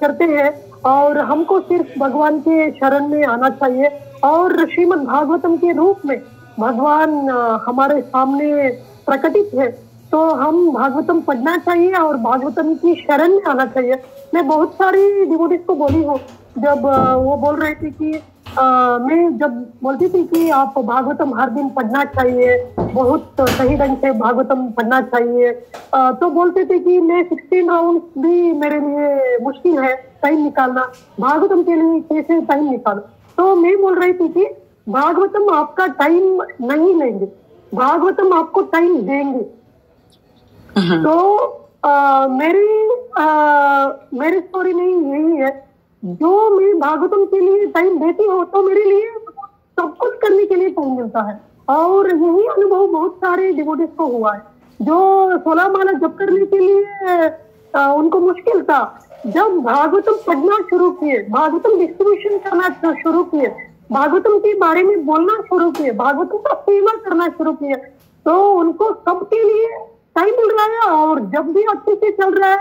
करते हैं और हमको सिर्फ भगवान के शरण में आना चाहिए। और श्रीमद् भागवतम के रूप में भगवान हमारे सामने प्रकटित है, तो हम भागवतम पढ़ना चाहिए और भागवतम की शरण में आना चाहिए। मैं बहुत सारी डिवोटीज को बोली हूँ, जब वो बोल रही थी कि मैं जब बोलती थी कि आप भागवतम हर दिन पढ़ना चाहिए, बहुत सही ढंग से भागवतम पढ़ना चाहिए, तो बोलते थे कि मैं 16 राउंड भी मेरे लिए मुश्किल है टाइम निकालना, भागवतम के लिए कैसे टाइम निकालना। तो मैं बोल रही थी कि भागवतम आपका टाइम नहीं लेंगे, भागवतम आपको टाइम देंगे। तो मेरी स्टोरी में यही है, जो मैं भागवतम के लिए टाइम देती हूँ तो मेरे लिए सब कुछ करने के लिए टाइम मिलता है। और यही अनुभव बहुत सारे डिवोटीज को हुआ है, जो 16 माला जप करने के लिए उनको मुश्किल था, जब भागवतम पढ़ना शुरू किए, भागवतम डिस्ट्रीब्यूशन करना शुरू किए, भागवतम के बारे में बोलना शुरू किए, भागवतम का सेवा करना शुरू किए, तो उनको सबके लिए टाइम मिल रहा है। और जब भी अच्छे से चल रहा है,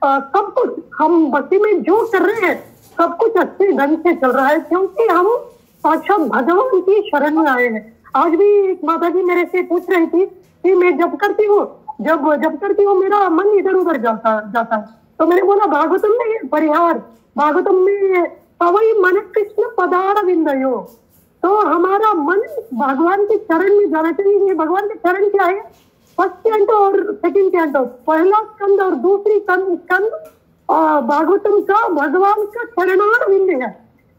सब कुछ हम भक्ति में जो कर रहे हैं सब कुछ अच्छे ढंग से चल रहा है, क्योंकि हम साक्षात भगवान की शरण में आए हैं। आज भी एक माता जी मेरे से पूछ रही थी कि मैं जब करती हूँ मेरा मन इधर उधर जाता है, तो मैंने बोला भागवतम में परिहार, भागवतम में पवई मन कृष्ण पदार विंदयो, तो हमारा मन भगवान के चरण में जाना चाहिए। भगवान के चरण क्या है? फर्स्ट कैंटो और सेकंड कैंटो, पहला स्कंद और दूसरी स्कंद भागवतम का भगवान का चरणार विंद है।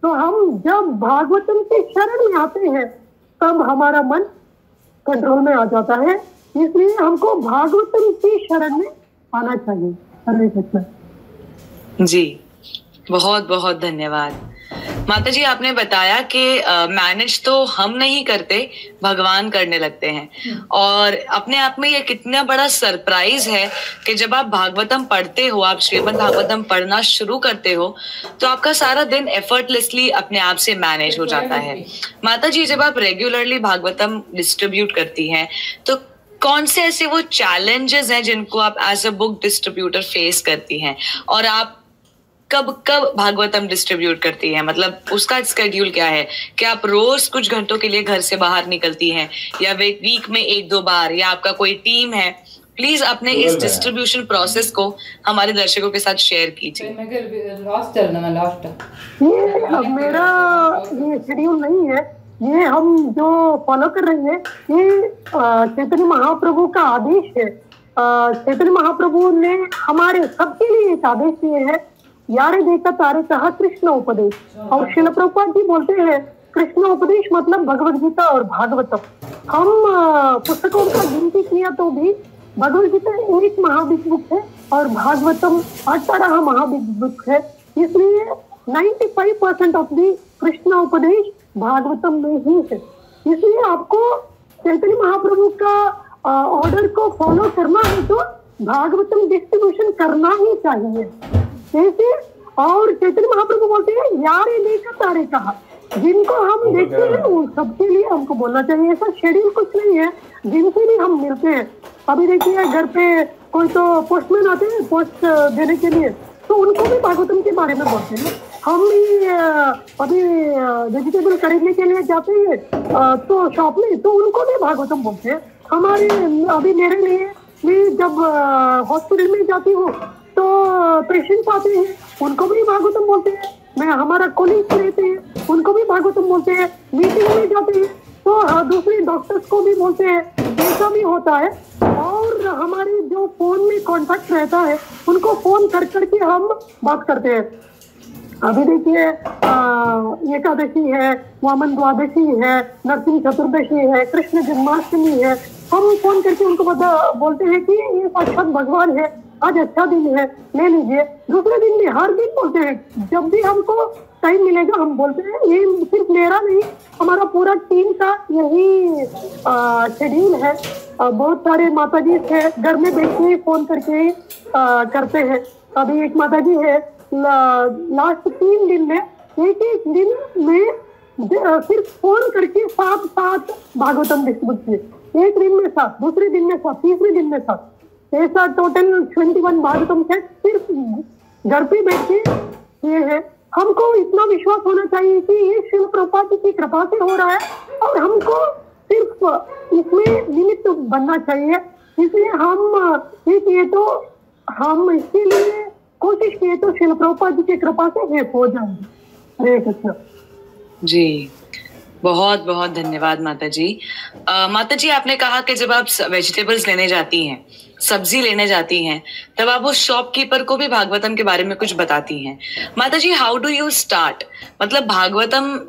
तो हम जब भागवतम के शरण में आते हैं तब हमारा मन कंट्रोल में आ जाता है, इसलिए हमको भागवतम की शरण में आना चाहिए। हरे कृष्ण जी, बहुत बहुत धन्यवाद माता जी। आपने बताया कि मैनेज तो हम नहीं करते, भगवान करने लगते हैं। और अपने आप में ये कितना बड़ा सरप्राइज है कि जब आप भागवतम पढ़ते हो, आप श्रीमद् भागवतम पढ़ना शुरू करते हो, तो आपका सारा दिन एफर्टलेसली अपने आप से मैनेज हो जाता है। माता जी, जब आप रेगुलरली भागवतम डिस्ट्रीब्यूट करती हैं, तो कौन से ऐसे वो चैलेंजेस हैं जिनको आप as a book distributor face करती हैं, और आप कब कब भागवतम डिस्ट्रीब्यूट करती हैं? मतलब उसका स्केड्यूल क्या है? क्या आप रोज कुछ घंटों के लिए घर से बाहर निकलती हैं, या वीक में 1-2 बार, या आपका कोई टीम है? प्लीज अपने इस डिस्ट्रीब्यूशन प्रोसेस को हमारे दर्शकों के साथ शेयर कीजिए। ये मेरा ये शेड्यूल नहीं है, ये हम जो फॉलो कर रहे हैं ये चैतन्य महाप्रभु का आदेश है। चैतन्य महाप्रभु ने हमारे सबके लिए एक आदेश दिए है, यारे देखा तारे कहा कृष्ण उपदेश। और श्रील प्रभुपाद जी बोलते हैं कृष्ण उपदेश मतलब भगवद गीता और भागवतम। हम पुस्तकों का गिनती किया तो भी भगवद गीता एक महाबिग बुक है और भागवतम 18 महाबिग बुक है। इसलिए 95% ऑफ दी कृष्ण उपदेश भागवतम में ही है। इसलिए आपको चैतन्य महाप्रभु का ऑर्डर को फॉलो करना है तो भागवतम डिस्ट्रीब्यूशन करना ही चाहिए। जैसे और चैतन्य महाप्रभु बोलते हैं यारे देखा तारे कहा, जिनको हम देखते हैं उन सबके लिए हमको बोलना चाहिए। ऐसा शेड्यूल कुछ नहीं है, जिनसे भी हम मिलते हैं। अभी देखिए घर पे कोई तो पोस्टमैन आते हैं पोस्ट देने के लिए, तो उनको भी भागवतम के बारे में बोलते हैं। हम भी अभी वेजिटेबल खरीदने के लिए जाते हैं तो शॉप में, तो उनको भी भागवतम बोलते हैं। हमारे अभी मेरे लिए भी जब हॉस्पिटल में जाती हूँ तो पेशेंट्स आते हैं, उनको भी भागवतम बोलते हैं। मैं हमारा कोलीग रहते हैं, उनको भी भागवतम बोलते हैं। मीटिंग में जाते हैं तो दूसरे डॉक्टर्स को भी बोलते हैं। ऐसा भी होता है। और हमारे जो फोन में कांटेक्ट रहता है उनको फोन कर करके हम बात करते हैं। अभी देखिए एकादशी है, वामन द्वादशी है, नरसिंह चतुर्दशी है, कृष्ण जन्माष्टमी है। हम फोन करके उनको बोलते हैं कि ये साक्षात भगवान है, आज अच्छा दिन है, ले लीजिए। दूसरे दिन भी हर दिन बोलते हैं, जब भी हमको टाइम मिलेगा हम बोलते हैं। ये सिर्फ मेरा नहीं, हमारा पूरा टीम का यही शेड्यूल है। बहुत सारे माताजी है, घर में बैठ के फोन करके करते हैं। अभी एक माताजी है, लास्ट 3 दिन में एक दिन में सिर्फ फोन करके 7 भागवतम डिस्ट्रीब्यूट किए। एक दिन में 7, दूसरे दिन में 7, तीसरे दिन में 7, ऐसा टोटल 21 भागवतम है सिर्फ घर पे बैठ के ये है। हमको इतना विश्वास होना चाहिए कि ये शिव प्रभुपाद की कृपा से हो रहा है और हमको सिर्फ इसमें निमित्त बनना चाहिए। इसलिए हम ये किए तो हम इसके लिए कोशिश किए तो शिव प्रभुपाद की कृपा से ये हो जाएंगे। हरे कृष्ण जी, बहुत बहुत धन्यवाद माता जी। माता जी, आपने कहा कि जब आप वेजिटेबल्स लेने जाती हैं, सब्जी लेने जाती हैं, तब आप उस शॉपकीपर को भी भागवतम के बारे में कुछ बताती हैं। माता जी, हाउ डू यू स्टार्ट? मतलब भागवतम,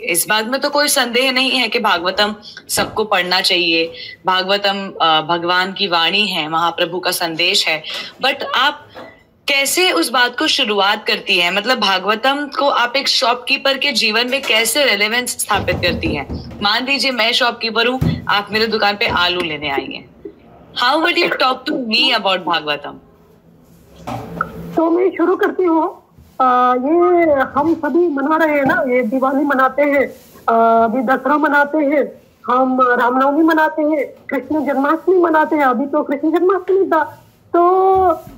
इस बात में तो कोई संदेह नहीं है कि भागवतम सबको पढ़ना चाहिए। भागवतम भगवान की वाणी है, महाप्रभु का संदेश है। बट आप कैसे उस बात को शुरुआत करती है? मतलब भागवतम को आप एक शॉपकीपर के जीवन में कैसे रेलेवेंस स्थापित करती हैं? मान लीजिए मैं शॉपकीपर हूँ, आप मेरे दुकान पे आलू लेने आई हैं। How would you talk to me about Bhagavatam? तो मैं शुरू करती हूँ। ये हम सभी मना रहे हैं ना, ये दिवाली मनाते हैं, अभी दसरा मनाते हैं, हम रामनवमी मनाते हैं, कृष्ण जन्माष्टमी मनाते हैं। अभी तो कृष्ण जन्माष्टमी था। तो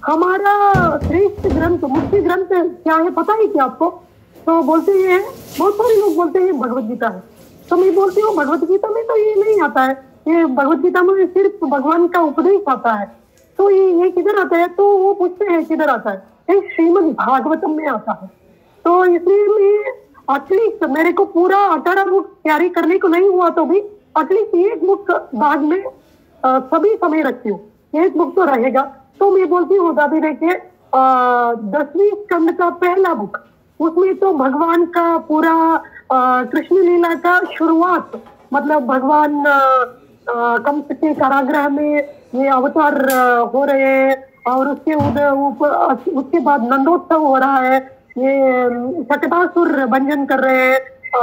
हमारा श्रेष्ठ ग्रंथ, मुख्य ग्रंथ क्या है पता है क्या आपको? तो बोलते हैं, बहुत सारे लोग बोलते हैं भगवद गीता है। तो मैं बोलती हूँ भगवद गीता में तो ये नहीं आता है। ये भगवद गीता में सिर्फ भगवान का उपदेश आता है। तो ये किधर आता है? तो वो पूछते हैं किधर आता है? ये श्रीमद् भागवतम में आता है। तो इसलिए मैं एटलीस्ट मेरे को पूरा 18 बुक तैयारी करने को नहीं हुआ तो भी एटलीस्ट एक बुक बाद में सभी समय रखती हूँ। एक बुक तो रहेगा। तो मैं बोलती हूँ दादी देखिए 10वीं स्कंद का पहला बुक, उसमें तो भगवान का पूरा कृष्ण लीला का शुरुआत, मतलब भगवान कंस के कारागृह में ये अवतार हो रहे हैं और उसके बाद नंदोत्सव हो रहा है। ये शकटासुर भंजन कर रहे हैं,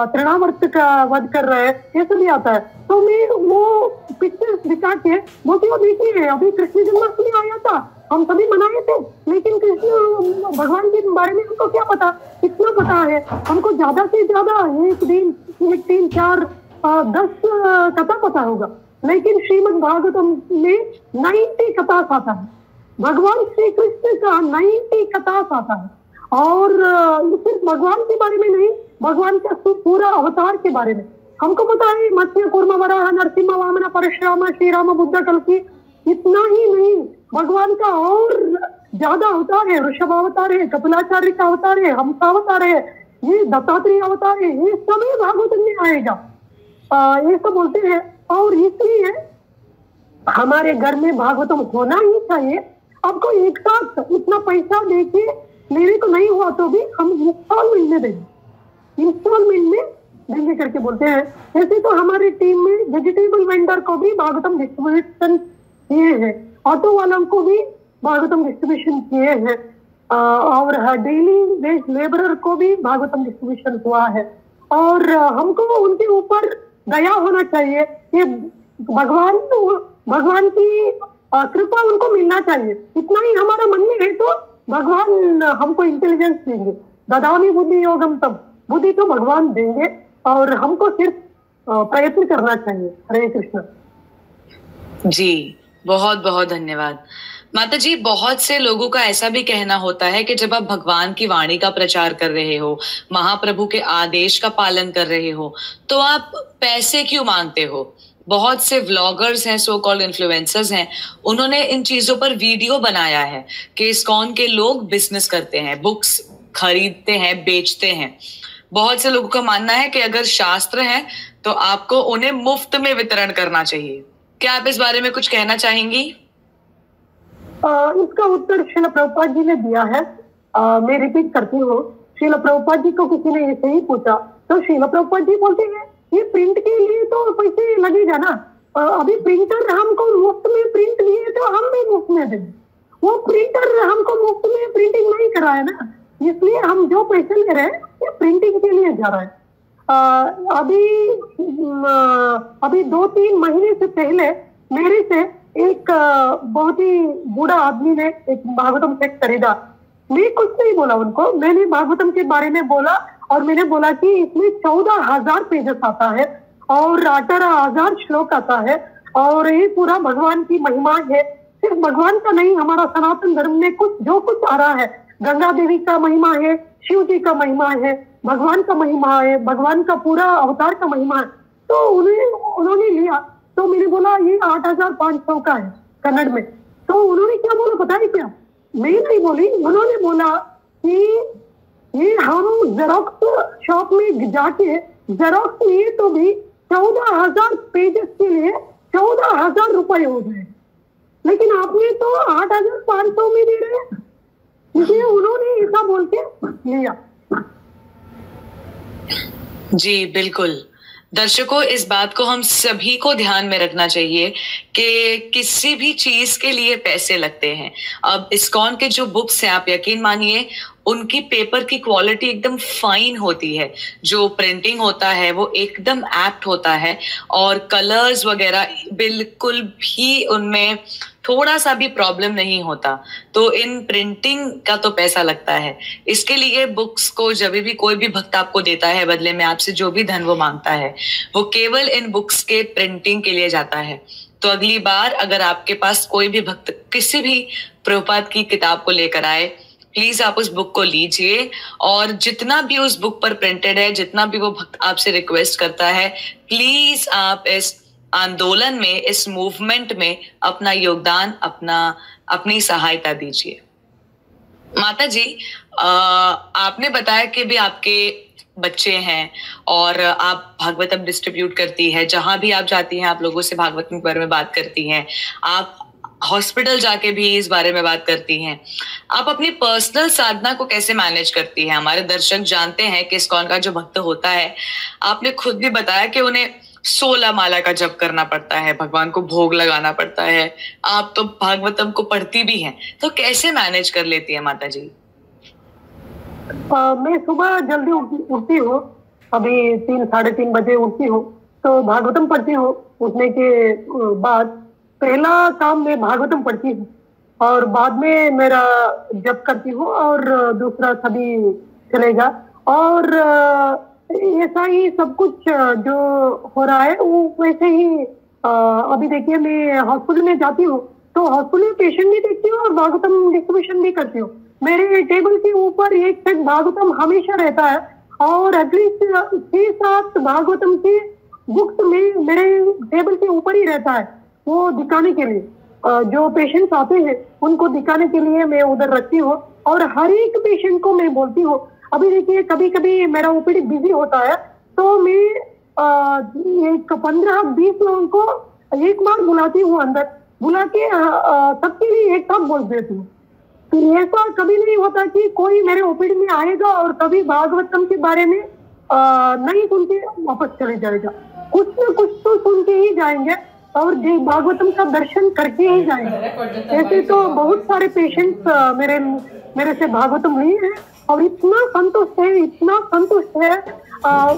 तृणावर्त का वध कर रहे हैं, ये सभी आता है। तो मैं वो पिक्चर्स दिखा के बोलती हूँ, देखिए अभी कृष्ण जन्माष्टमी आया था, हम सभी मनाए थे, लेकिन कृष्ण भगवान के बारे में हमको क्या पता, कितना पता है हमको, ज्यादा से ज्यादा एक दिन 1, 3, 4, 10 कथा पता होगा, लेकिन श्रीमद् भागवतम में 90 कथास आता है। भगवान श्री कृष्ण का 90 कथास आता है, और सिर्फ भगवान के बारे में नहीं, भगवान का पूरा अवतार के बारे में हमको पता है। मत्स्य कूर्म वराह नरसिंह वामन परशुराम श्रीराम बुद्ध कल्कि, इतना ही नहीं, भगवान का और ज्यादा अवतार है, ऋषभ अवतार है, कपिलाचार्य का अवतार है, हंसावतार है, ये दत्तात्रेय अवतार है, ये सभी भागवत में आएगा, ये सब बोलते हैं। और इसलिए हमारे घर में भागवतम होना ही चाहिए। आपको एक साथ इतना पैसा देके मेरे को नहीं हुआ तो भी हम इंस्टॉलमेंट में देंगे करके बोलते हैं। ऐसे तो हमारी टीम में वेजिटेबल वेंडर को भी भागवतम डिस्ट्रीब्यूशन किए हैं, ऑटो वालों को भी भागवतम डिस्ट्रीब्यूशन किए हैं, और डेली वेज लेबरर को भी भागवतम डिस्ट्रीब्यूशन हुआ है। और हमको उनके ऊपर दया होना चाहिए, ये भगवान की कृपा उनको मिलना चाहिए। इतना ही हमारा मन में है तो भगवान हमको इंटेलिजेंस देंगे। ददामि बुद्धि योगम, तब बुद्धि तो भगवान देंगे, और हमको सिर्फ प्रयत्न करना चाहिए। हरे कृष्ण जी, बहुत बहुत धन्यवाद माता जी। बहुत से लोगों का ऐसा भी कहना होता है कि जब आप भगवान की वाणी का प्रचार कर रहे हो, महाप्रभु के आदेश का पालन कर रहे हो, तो आप पैसे क्यों मांगते हो? बहुत से व्लॉगर्स हैं, सो कॉल्ड इन्फ्लुएंसर्स हैं, उन्होंने इन चीजों पर वीडियो बनाया है कि इस्कॉन के लोग बिजनेस करते हैं, बुक्स खरीदते हैं, बेचते हैं। बहुत से लोगों का मानना है कि अगर शास्त्र है तो आपको उन्हें मुफ्त में वितरण करना चाहिए। क्या आप इस बारे में कुछ कहना चाहेंगी? इसका उत्तर श्रील प्रभुपाद जी ने दिया है। मैं रिपीट करती हूँ। श्रील प्रभुपाद जी को किसी ने ऐसे ही पूछा, तो श्रील प्रभुपाद जी बोलते हैं, ये प्रिंट के लिए तो पैसे लगेगा ना, अभी प्रिंटर हमको मुफ्त में प्रिंट लिए तो हम भी मुफ्त में देंगे। वो प्रिंटर हमको मुफ्त में प्रिंटिंग नहीं करा है ना, इसलिए हम जो पैसे ले रहे हैं ये प्रिंटिंग के लिए जा रहा है। अभी 2-3 महीने से पहले मेरे से एक बहुत ही बूढ़ा आदमी ने एक भागवतम सेट खरीदा। मैं कुछ नहीं बोला उनको, मैंने भागवतम के बारे में बोला, और मैंने बोला कि इसमें 14,000 पेजेस आता है और 18,000 श्लोक आता है, और ये पूरा भगवान की महिमा है। सिर्फ भगवान का नहीं, हमारा सनातन धर्म में जो कुछ आ रहा है, गंगा देवी का महिमा है, शिव जी का महिमा है, भगवान का महिमा है, भगवान का पूरा अवतार का महिमा है। तो उन्होंने लिया, तो मैंने बोला ये 8,500 का है कन्नड़ में। तो उन्होंने क्या बोला पता है क्या? मैं नहीं बोली, उन्होंने बोला कि ये हम जेरोक्स शॉप में जाके जेरोक्स लिए तो भी 14,000 पेजेस के लिए 14,000 रुपए हो गए, लेकिन आपने तो 8,500 में दे रहे हैं। इसलिए उन्होंने ऐसा बोल के लिया। जी बिल्कुल। दर्शकों, इस बात को हम सभी को ध्यान में रखना चाहिए कि किसी भी चीज के लिए पैसे लगते हैं। अब इस्कॉन के जो बुक्स हैं, आप यकीन मानिए उनकी पेपर की क्वालिटी एकदम फाइन होती है, जो प्रिंटिंग होता है वो एकदम एप्ट होता है, और कलर्स वगैरह बिल्कुल भी उनमें थोड़ा सा भी प्रॉब्लम नहीं होता। तो इन प्रिंटिंग का तो पैसा लगता है। इसके लिए बुक्स को जब भी कोई भी भक्त आपको देता है, बदले में आपसे जो भी धन वो मांगता है, वो केवल इन बुक्स के प्रिंटिंग के लिए जाता है। तो अगली बार अगर आपके पास कोई भी भक्त किसी भी प्रभुपाद की किताब को लेकर आए, प्लीज आप उस बुक को लीजिए, और जितना भी उस बुक पर प्रिंटेड है, जितना भी वो भक्त आपसे रिक्वेस्ट करता है, प्लीज आप इस आंदोलन में, इस मूवमेंट में अपना योगदान, अपनी सहायता दीजिए। माता जी, आपने बताया कि भी आपके बच्चे हैं और आप भागवतम डिस्ट्रीब्यूट करती है, जहां भी आप जाती हैं आप लोगों से भागवतम के बारे में बात करती हैं, आप हॉस्पिटल जाके भी इस बारे में बात करती हैं। आप अपनी पर्सनल साधना को कैसे मैनेज करती हैं? हमारे दर्शक जानते हैं कि इस्कॉन का जो भक्त होता है, आपने खुद भी बताया कि उन्हें 16 माला का जप करना पड़ता है, भगवान को भोग लगाना पड़ता है। आप तो भागवतम को पढ़ती भी हैं, तो कैसे मैनेज कर लेती है माता जी? मैं सुबह जल्दी उठती हूँ, अभी 3-3:30 बजे उठती हूँ, तो भागवतम पढ़ती हूँ। उठने के बाद पहला काम मैं भागवतम पढ़ती हूँ और बाद में मेरा जप करती हूँ और दूसरा सभी चलेगा। और ऐसा ही सब कुछ जो हो रहा है वो वैसे ही। अभी देखिए मैं हॉस्पिटल में जाती हूँ तो हॉस्पिटल में पेशेंट भी देखती हूँ और भागवतम डिस्ट्रीब्यूशन भी करती हूँ। मेरे टेबल के ऊपर एक सेट भागवतम हमेशा रहता है और एटलीस्ट 6-7 भागवतम की बुक्स में मेरे टेबल के ऊपर ही रहता है, वो दिखाने के लिए। जो पेशेंट्स आते हैं उनको दिखाने के लिए मैं उधर रखती हूँ और हर एक पेशेंट को मैं बोलती हूँ। अभी देखिए कभी कभी मेरा ओपीडी बिजी होता है तो मैं एक 15-20 लोगों को एक बार बुलाती हूँ, अंदर बुला के सबके लिए एक साथ बोल देती हूँ। तो ऐसा कभी नहीं होता कि कोई मेरे ओपीडी में आएगा और कभी भागवतम के बारे में नहीं सुन के वापस चले जाएगा। कुछ न कुछ तो सुन के ही जाएंगे और भागवतम का दर्शन करके ही जाएंगे। ऐसे तो बहुत सारे पेशेंट्स मेरे से भागवतम लिए हैं और इतना संतुष्ट है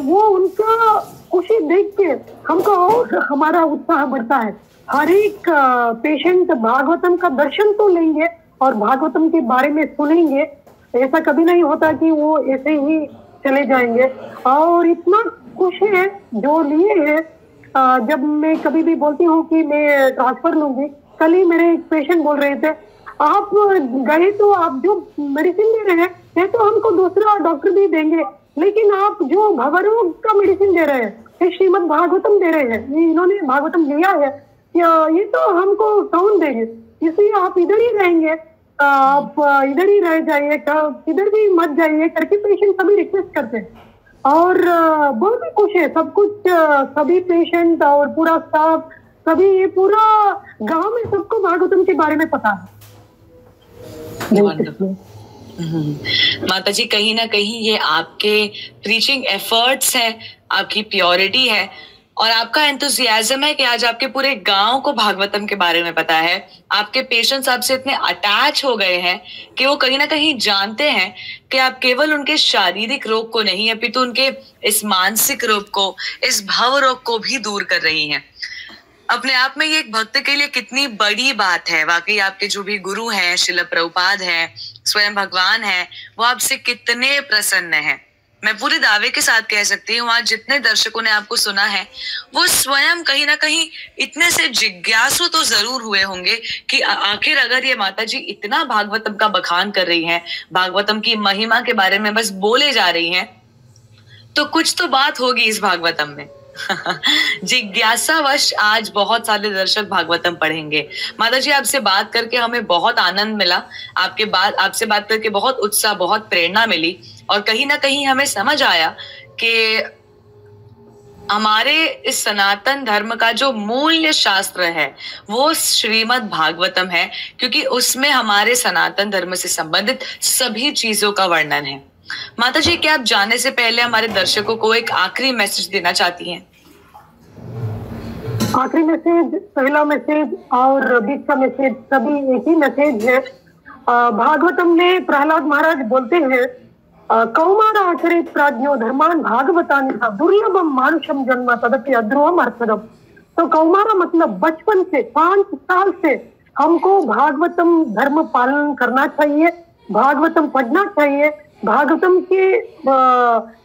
वो उनका खुशी देख के हमको और हमारा उत्साह बढ़ता है। हर एक पेशेंट भागवतम का दर्शन तो लेंगे और भागवतम के बारे में सुनेंगे। ऐसा कभी नहीं होता कि वो ऐसे ही चले जाएंगे। और इतना खुश है जो लिए हैं। जब मैं कभी भी बोलती हूँ कि मैं ट्रांसफर लूंगी, कल ही मेरे एक पेशेंट बोल रहे थे आप गए तो आप जो मेडिसिन दे रहे हैं ये तो हमको दूसरा डॉक्टर भी देंगे, लेकिन आप जो भवरोग का मेडिसिन दे रहे हैं, श्रीमद् भागवतम दे रहे हैं, इन्होंने भागवतम लिया है, ये तो हमको कौन देंगे, इसलिए आप इधर ही रहेंगे, आप इधर ही रह जाइए, इधर भी मत जाइए करके पेशेंट सभी रिक्वेस्ट करते हैं। और बहुत ही खुश है सब कुछ, सभी पेशेंट और पूरा स्टाफ, सभी ये पूरा गांव में सबको भागवतम के बारे में पता है। माता जी, कहीं ना कहीं ये आपके प्रीचिंग एफर्ट्स हैं, आपकी प्योरिटी है और आपका एंथुसियाज्म है कि आज आपके पूरे गांव को भागवतम के बारे में पता है। आपके पेशेंट्स आपसे इतने अटैच हो गए हैं कि वो कहीं ना कहीं जानते हैं कि आप केवल उनके शारीरिक रोग को नहीं अपितु उनके इस मानसिक रोग को, इस भव रोग को भी दूर कर रही हैं। अपने आप में ये एक भक्त के लिए कितनी बड़ी बात है। वाकई आपके जो भी गुरु हैं, श्रील प्रभुपाद हैं, स्वयं भगवान हैं, वो आपसे कितने प्रसन्न हैं। मैं पूरे दावे के साथ कह सकती हूँ आज जितने दर्शकों ने आपको सुना है वो स्वयं कहीं ना कहीं इतने से जिज्ञासु तो जरूर हुए होंगे कि आखिर अगर ये माता जी इतना भागवतम का बखान कर रही हैं, भागवतम की महिमा के बारे में बस बोले जा रही हैं, तो कुछ तो बात होगी इस भागवतम में। जिज्ञासावश आज बहुत सारे दर्शक भागवतम पढ़ेंगे। माता जी, आपसे बात करके हमें बहुत आनंद मिला, आपसे बात करके बहुत उत्साह, बहुत प्रेरणा मिली और कहीं ना कहीं हमें समझ आया कि हमारे इस सनातन धर्म का जो मूल्य शास्त्र है वो श्रीमद् भागवतम है, क्योंकि उसमें हमारे सनातन धर्म से संबंधित सभी चीजों का वर्णन है। माता जी, क्या आप जाने से पहले हमारे दर्शकों को एक आखिरी मैसेज देना चाहती हैं? आखिरी मैसेज, पहला मैसेज और बीच का मैसेज सभी एक ही मैसेज है। भागवतम में प्रहलाद महाराज बोलते हैं कौमार आचरित प्राज्ञो धर्मान भागवतानि दुर्लभम मानुषम जन्म तदपि अध्रुवम अर्थदम। तो कौमारा मतलब बचपन से 5 साल से हमको भागवतम धर्म पालन करना चाहिए, भागवतम पढ़ना चाहिए, भागवतम के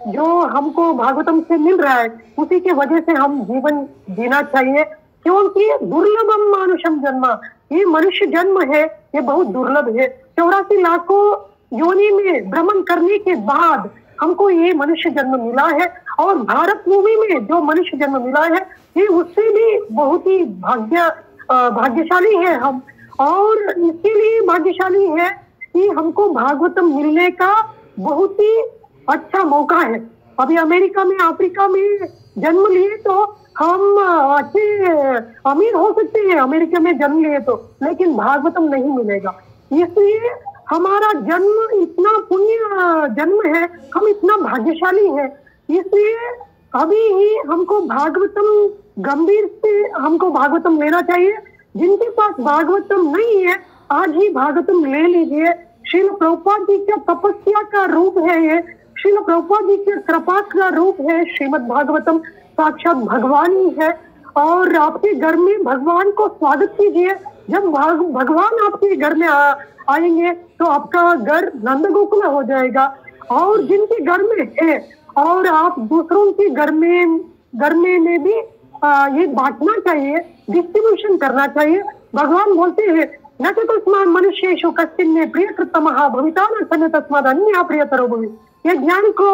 जो हमको भागवतम से मिल रहा है उसी के वजह से हम जीवन जीना चाहिए, क्योंकि दुर्लभम मानुषम जन्म, ये मनुष्य जन्म है, ये बहुत दुर्लभ है। 84 लाखों योनि में भ्रमण करने के बाद हमको ये मनुष्य जन्म मिला है और भारत भूमि में जो मनुष्य जन्म मिला है ये उससे भी बहुत ही भाग्यशाली है हम। और इसके लिए भाग्यशाली है कि हमको भागवतम मिलने का बहुत ही अच्छा मौका है। अभी अमेरिका में, अफ्रीका में जन्म लिए तो हम अच्छे अमीर हो सकते हैं, अमेरिका में जन्म लिए तो, लेकिन भागवतम नहीं मिलेगा। इसलिए हमारा जन्म इतना पुण्य जन्म है, हम इतना भाग्यशाली है, इसलिए अभी ही हमको भागवतम गंभीर से हमको भागवतम लेना चाहिए। जिनके पास भागवतम नहीं है आज ही भागवतम ले लीजिए। श्रील प्रभुपाद जी की तपस्या का रूप है ये, श्रील प्रभुपाद जी की कृपा का रूप है। श्रीमद् भागवतम साक्षात भगवान ही है। और आपके घर में भगवान को स्वागत कीजिए। जब भगवान आपके घर में आएंगे तो आपका घर नंद गोकुल हो जाएगा। और जिनके घर में है और आप दूसरों के घर में भी ये बांटना चाहिए, डिस्ट्रीब्यूशन करना चाहिए। भगवान बोलते हैं न तो तस्मात् मनुष्येषु कश्चिन् मे प्रियकृतमः भविता न सन्य तस्मात् अन्यः प्रियतरो भवेत्। ये ज्ञान को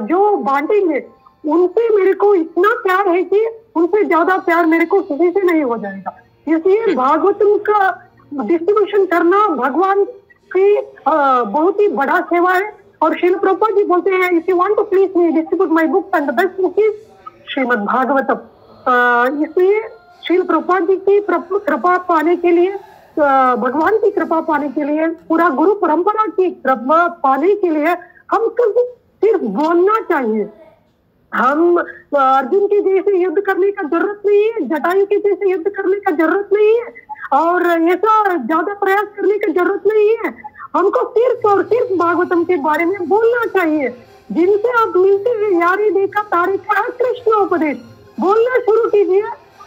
जो बांटेंगे उनसे मेरे को इतना प्यार है कि उनसे ज्यादा प्यार मेरे को किसी से नहीं हो जाएगा। इसलिए भागवतम का डिस्ट्रीब्यूशन करना भगवान की बहुत ही बड़ा सेवा है। और श्रील प्रभुपाद जी बोलते हैं if you want to please me distribute my books and the best book is Shrimad Bhagavatam. इसलिए श्रील प्रभुपाद जी की कृपा पाने के लिए, भगवान की कृपा पाने के लिए, पूरा गुरु परंपरा की कृपा पाने के लिए हमको सिर्फ बोलना चाहिए। हम अर्जुन के जैसे युद्ध करने का जरूरत नहीं है, जटायु के जैसे युद्ध करने का जरूरत नहीं है, और ऐसा ज्यादा प्रयास करने की जरूरत नहीं है। हमको सिर्फ और सिर्फ भागवतम के बारे में बोलना चाहिए। जिनसे आप मिलते हैं यारी देखा तारे का कृष्ण उपदेश, बोलना शुरू कीजिए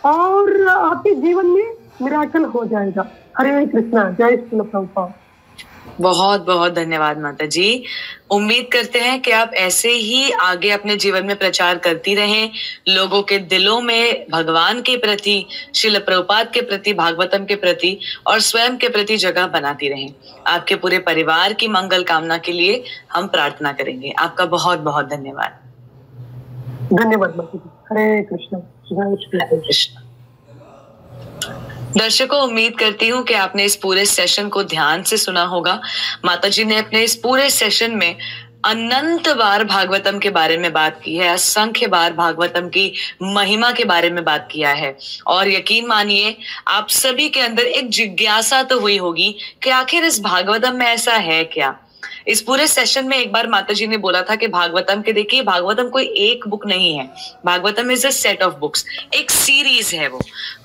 और आपके जीवन में मिराकल हो जाएगा। हरे कृष्णा, जय श्री प्रभुपाद। बहुत बहुत धन्यवाद माता जी। उम्मीद करते हैं कि आप ऐसे ही आगे अपने जीवन में प्रचार करती रहें, लोगों के दिलों में भगवान के प्रति, श्रील प्रभुपाद के प्रति, भागवतम के प्रति और स्वयं के प्रति जगह बनाती रहें। आपके पूरे परिवार की मंगल कामना के लिए हम प्रार्थना करेंगे। आपका बहुत बहुत धन्यवाद। धन्यवाद माता जी। हरे कृष्ण, जय श्री कृष्ण। दर्शकों, उम्मीद करती हूँ कि आपने इस पूरे सेशन को ध्यान से सुना होगा। माताजी ने अपने इस पूरे सेशन में अनंत बार भागवतम के बारे में बात की है, असंख्य बार भागवतम की महिमा के बारे में बात किया है। और यकीन मानिए आप सभी के अंदर एक जिज्ञासा तो हुई होगी कि आखिर इस भागवतम में ऐसा है क्या। इस पूरे सेशन में एक बार माताजी ने बोला था कि भागवतम के, देखिए भागवतम कोई एक बुक नहीं है, Bhagavatam is a set of books, एक सीरीज है वो।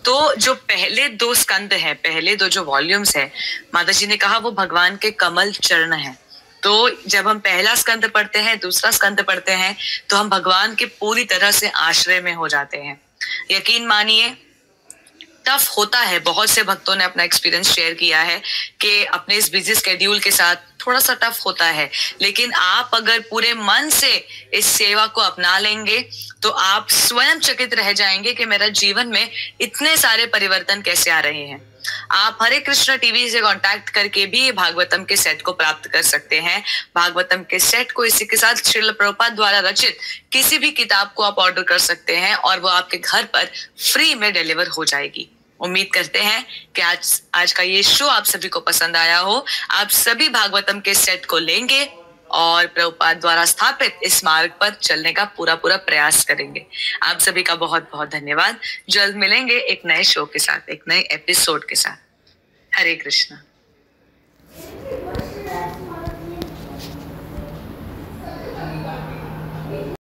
तो जो पहले 2 स्कंद है, पहले 2 जो वॉल्यूम्स है, माताजी ने कहा वो भगवान के कमल चरण है। तो जब हम पहला स्कंद पढ़ते हैं, दूसरा स्कंद पढ़ते हैं, तो हम भगवान के पूरी तरह से आश्रय में हो जाते हैं। यकीन मानिए टफ होता है, बहुत से भक्तों ने अपना एक्सपीरियंस शेयर किया है कि अपने इस बिजी स्केड्यूल के साथ थोड़ा सा टफ होता है, लेकिन आप अगर पूरे मन से इस सेवा को अपना लेंगे तो आप स्वयं चकित रह जाएंगे कि मेरा जीवन में इतने सारे परिवर्तन कैसे आ रहे हैं। आप हरे कृष्ण टीवी से कांटेक्ट करके भी भागवतम के सेट को प्राप्त कर सकते हैं। भागवतम के सेट को इसी के साथ श्रील प्रभुपाद द्वारा रचित किसी भी किताब को आप ऑर्डर कर सकते हैं और वो आपके घर पर फ्री में डिलीवर हो जाएगी। उम्मीद करते हैं कि आज का ये शो आप सभी को पसंद आया हो। आप सभी भागवतम के सेट को लेंगे और प्रभुपाद द्वारा स्थापित इस मार्ग पर चलने का पूरा प्रयास करेंगे। आप सभी का बहुत बहुत धन्यवाद। जल्द मिलेंगे एक नए शो के साथ, एक नए एपिसोड के साथ। हरे कृष्णा।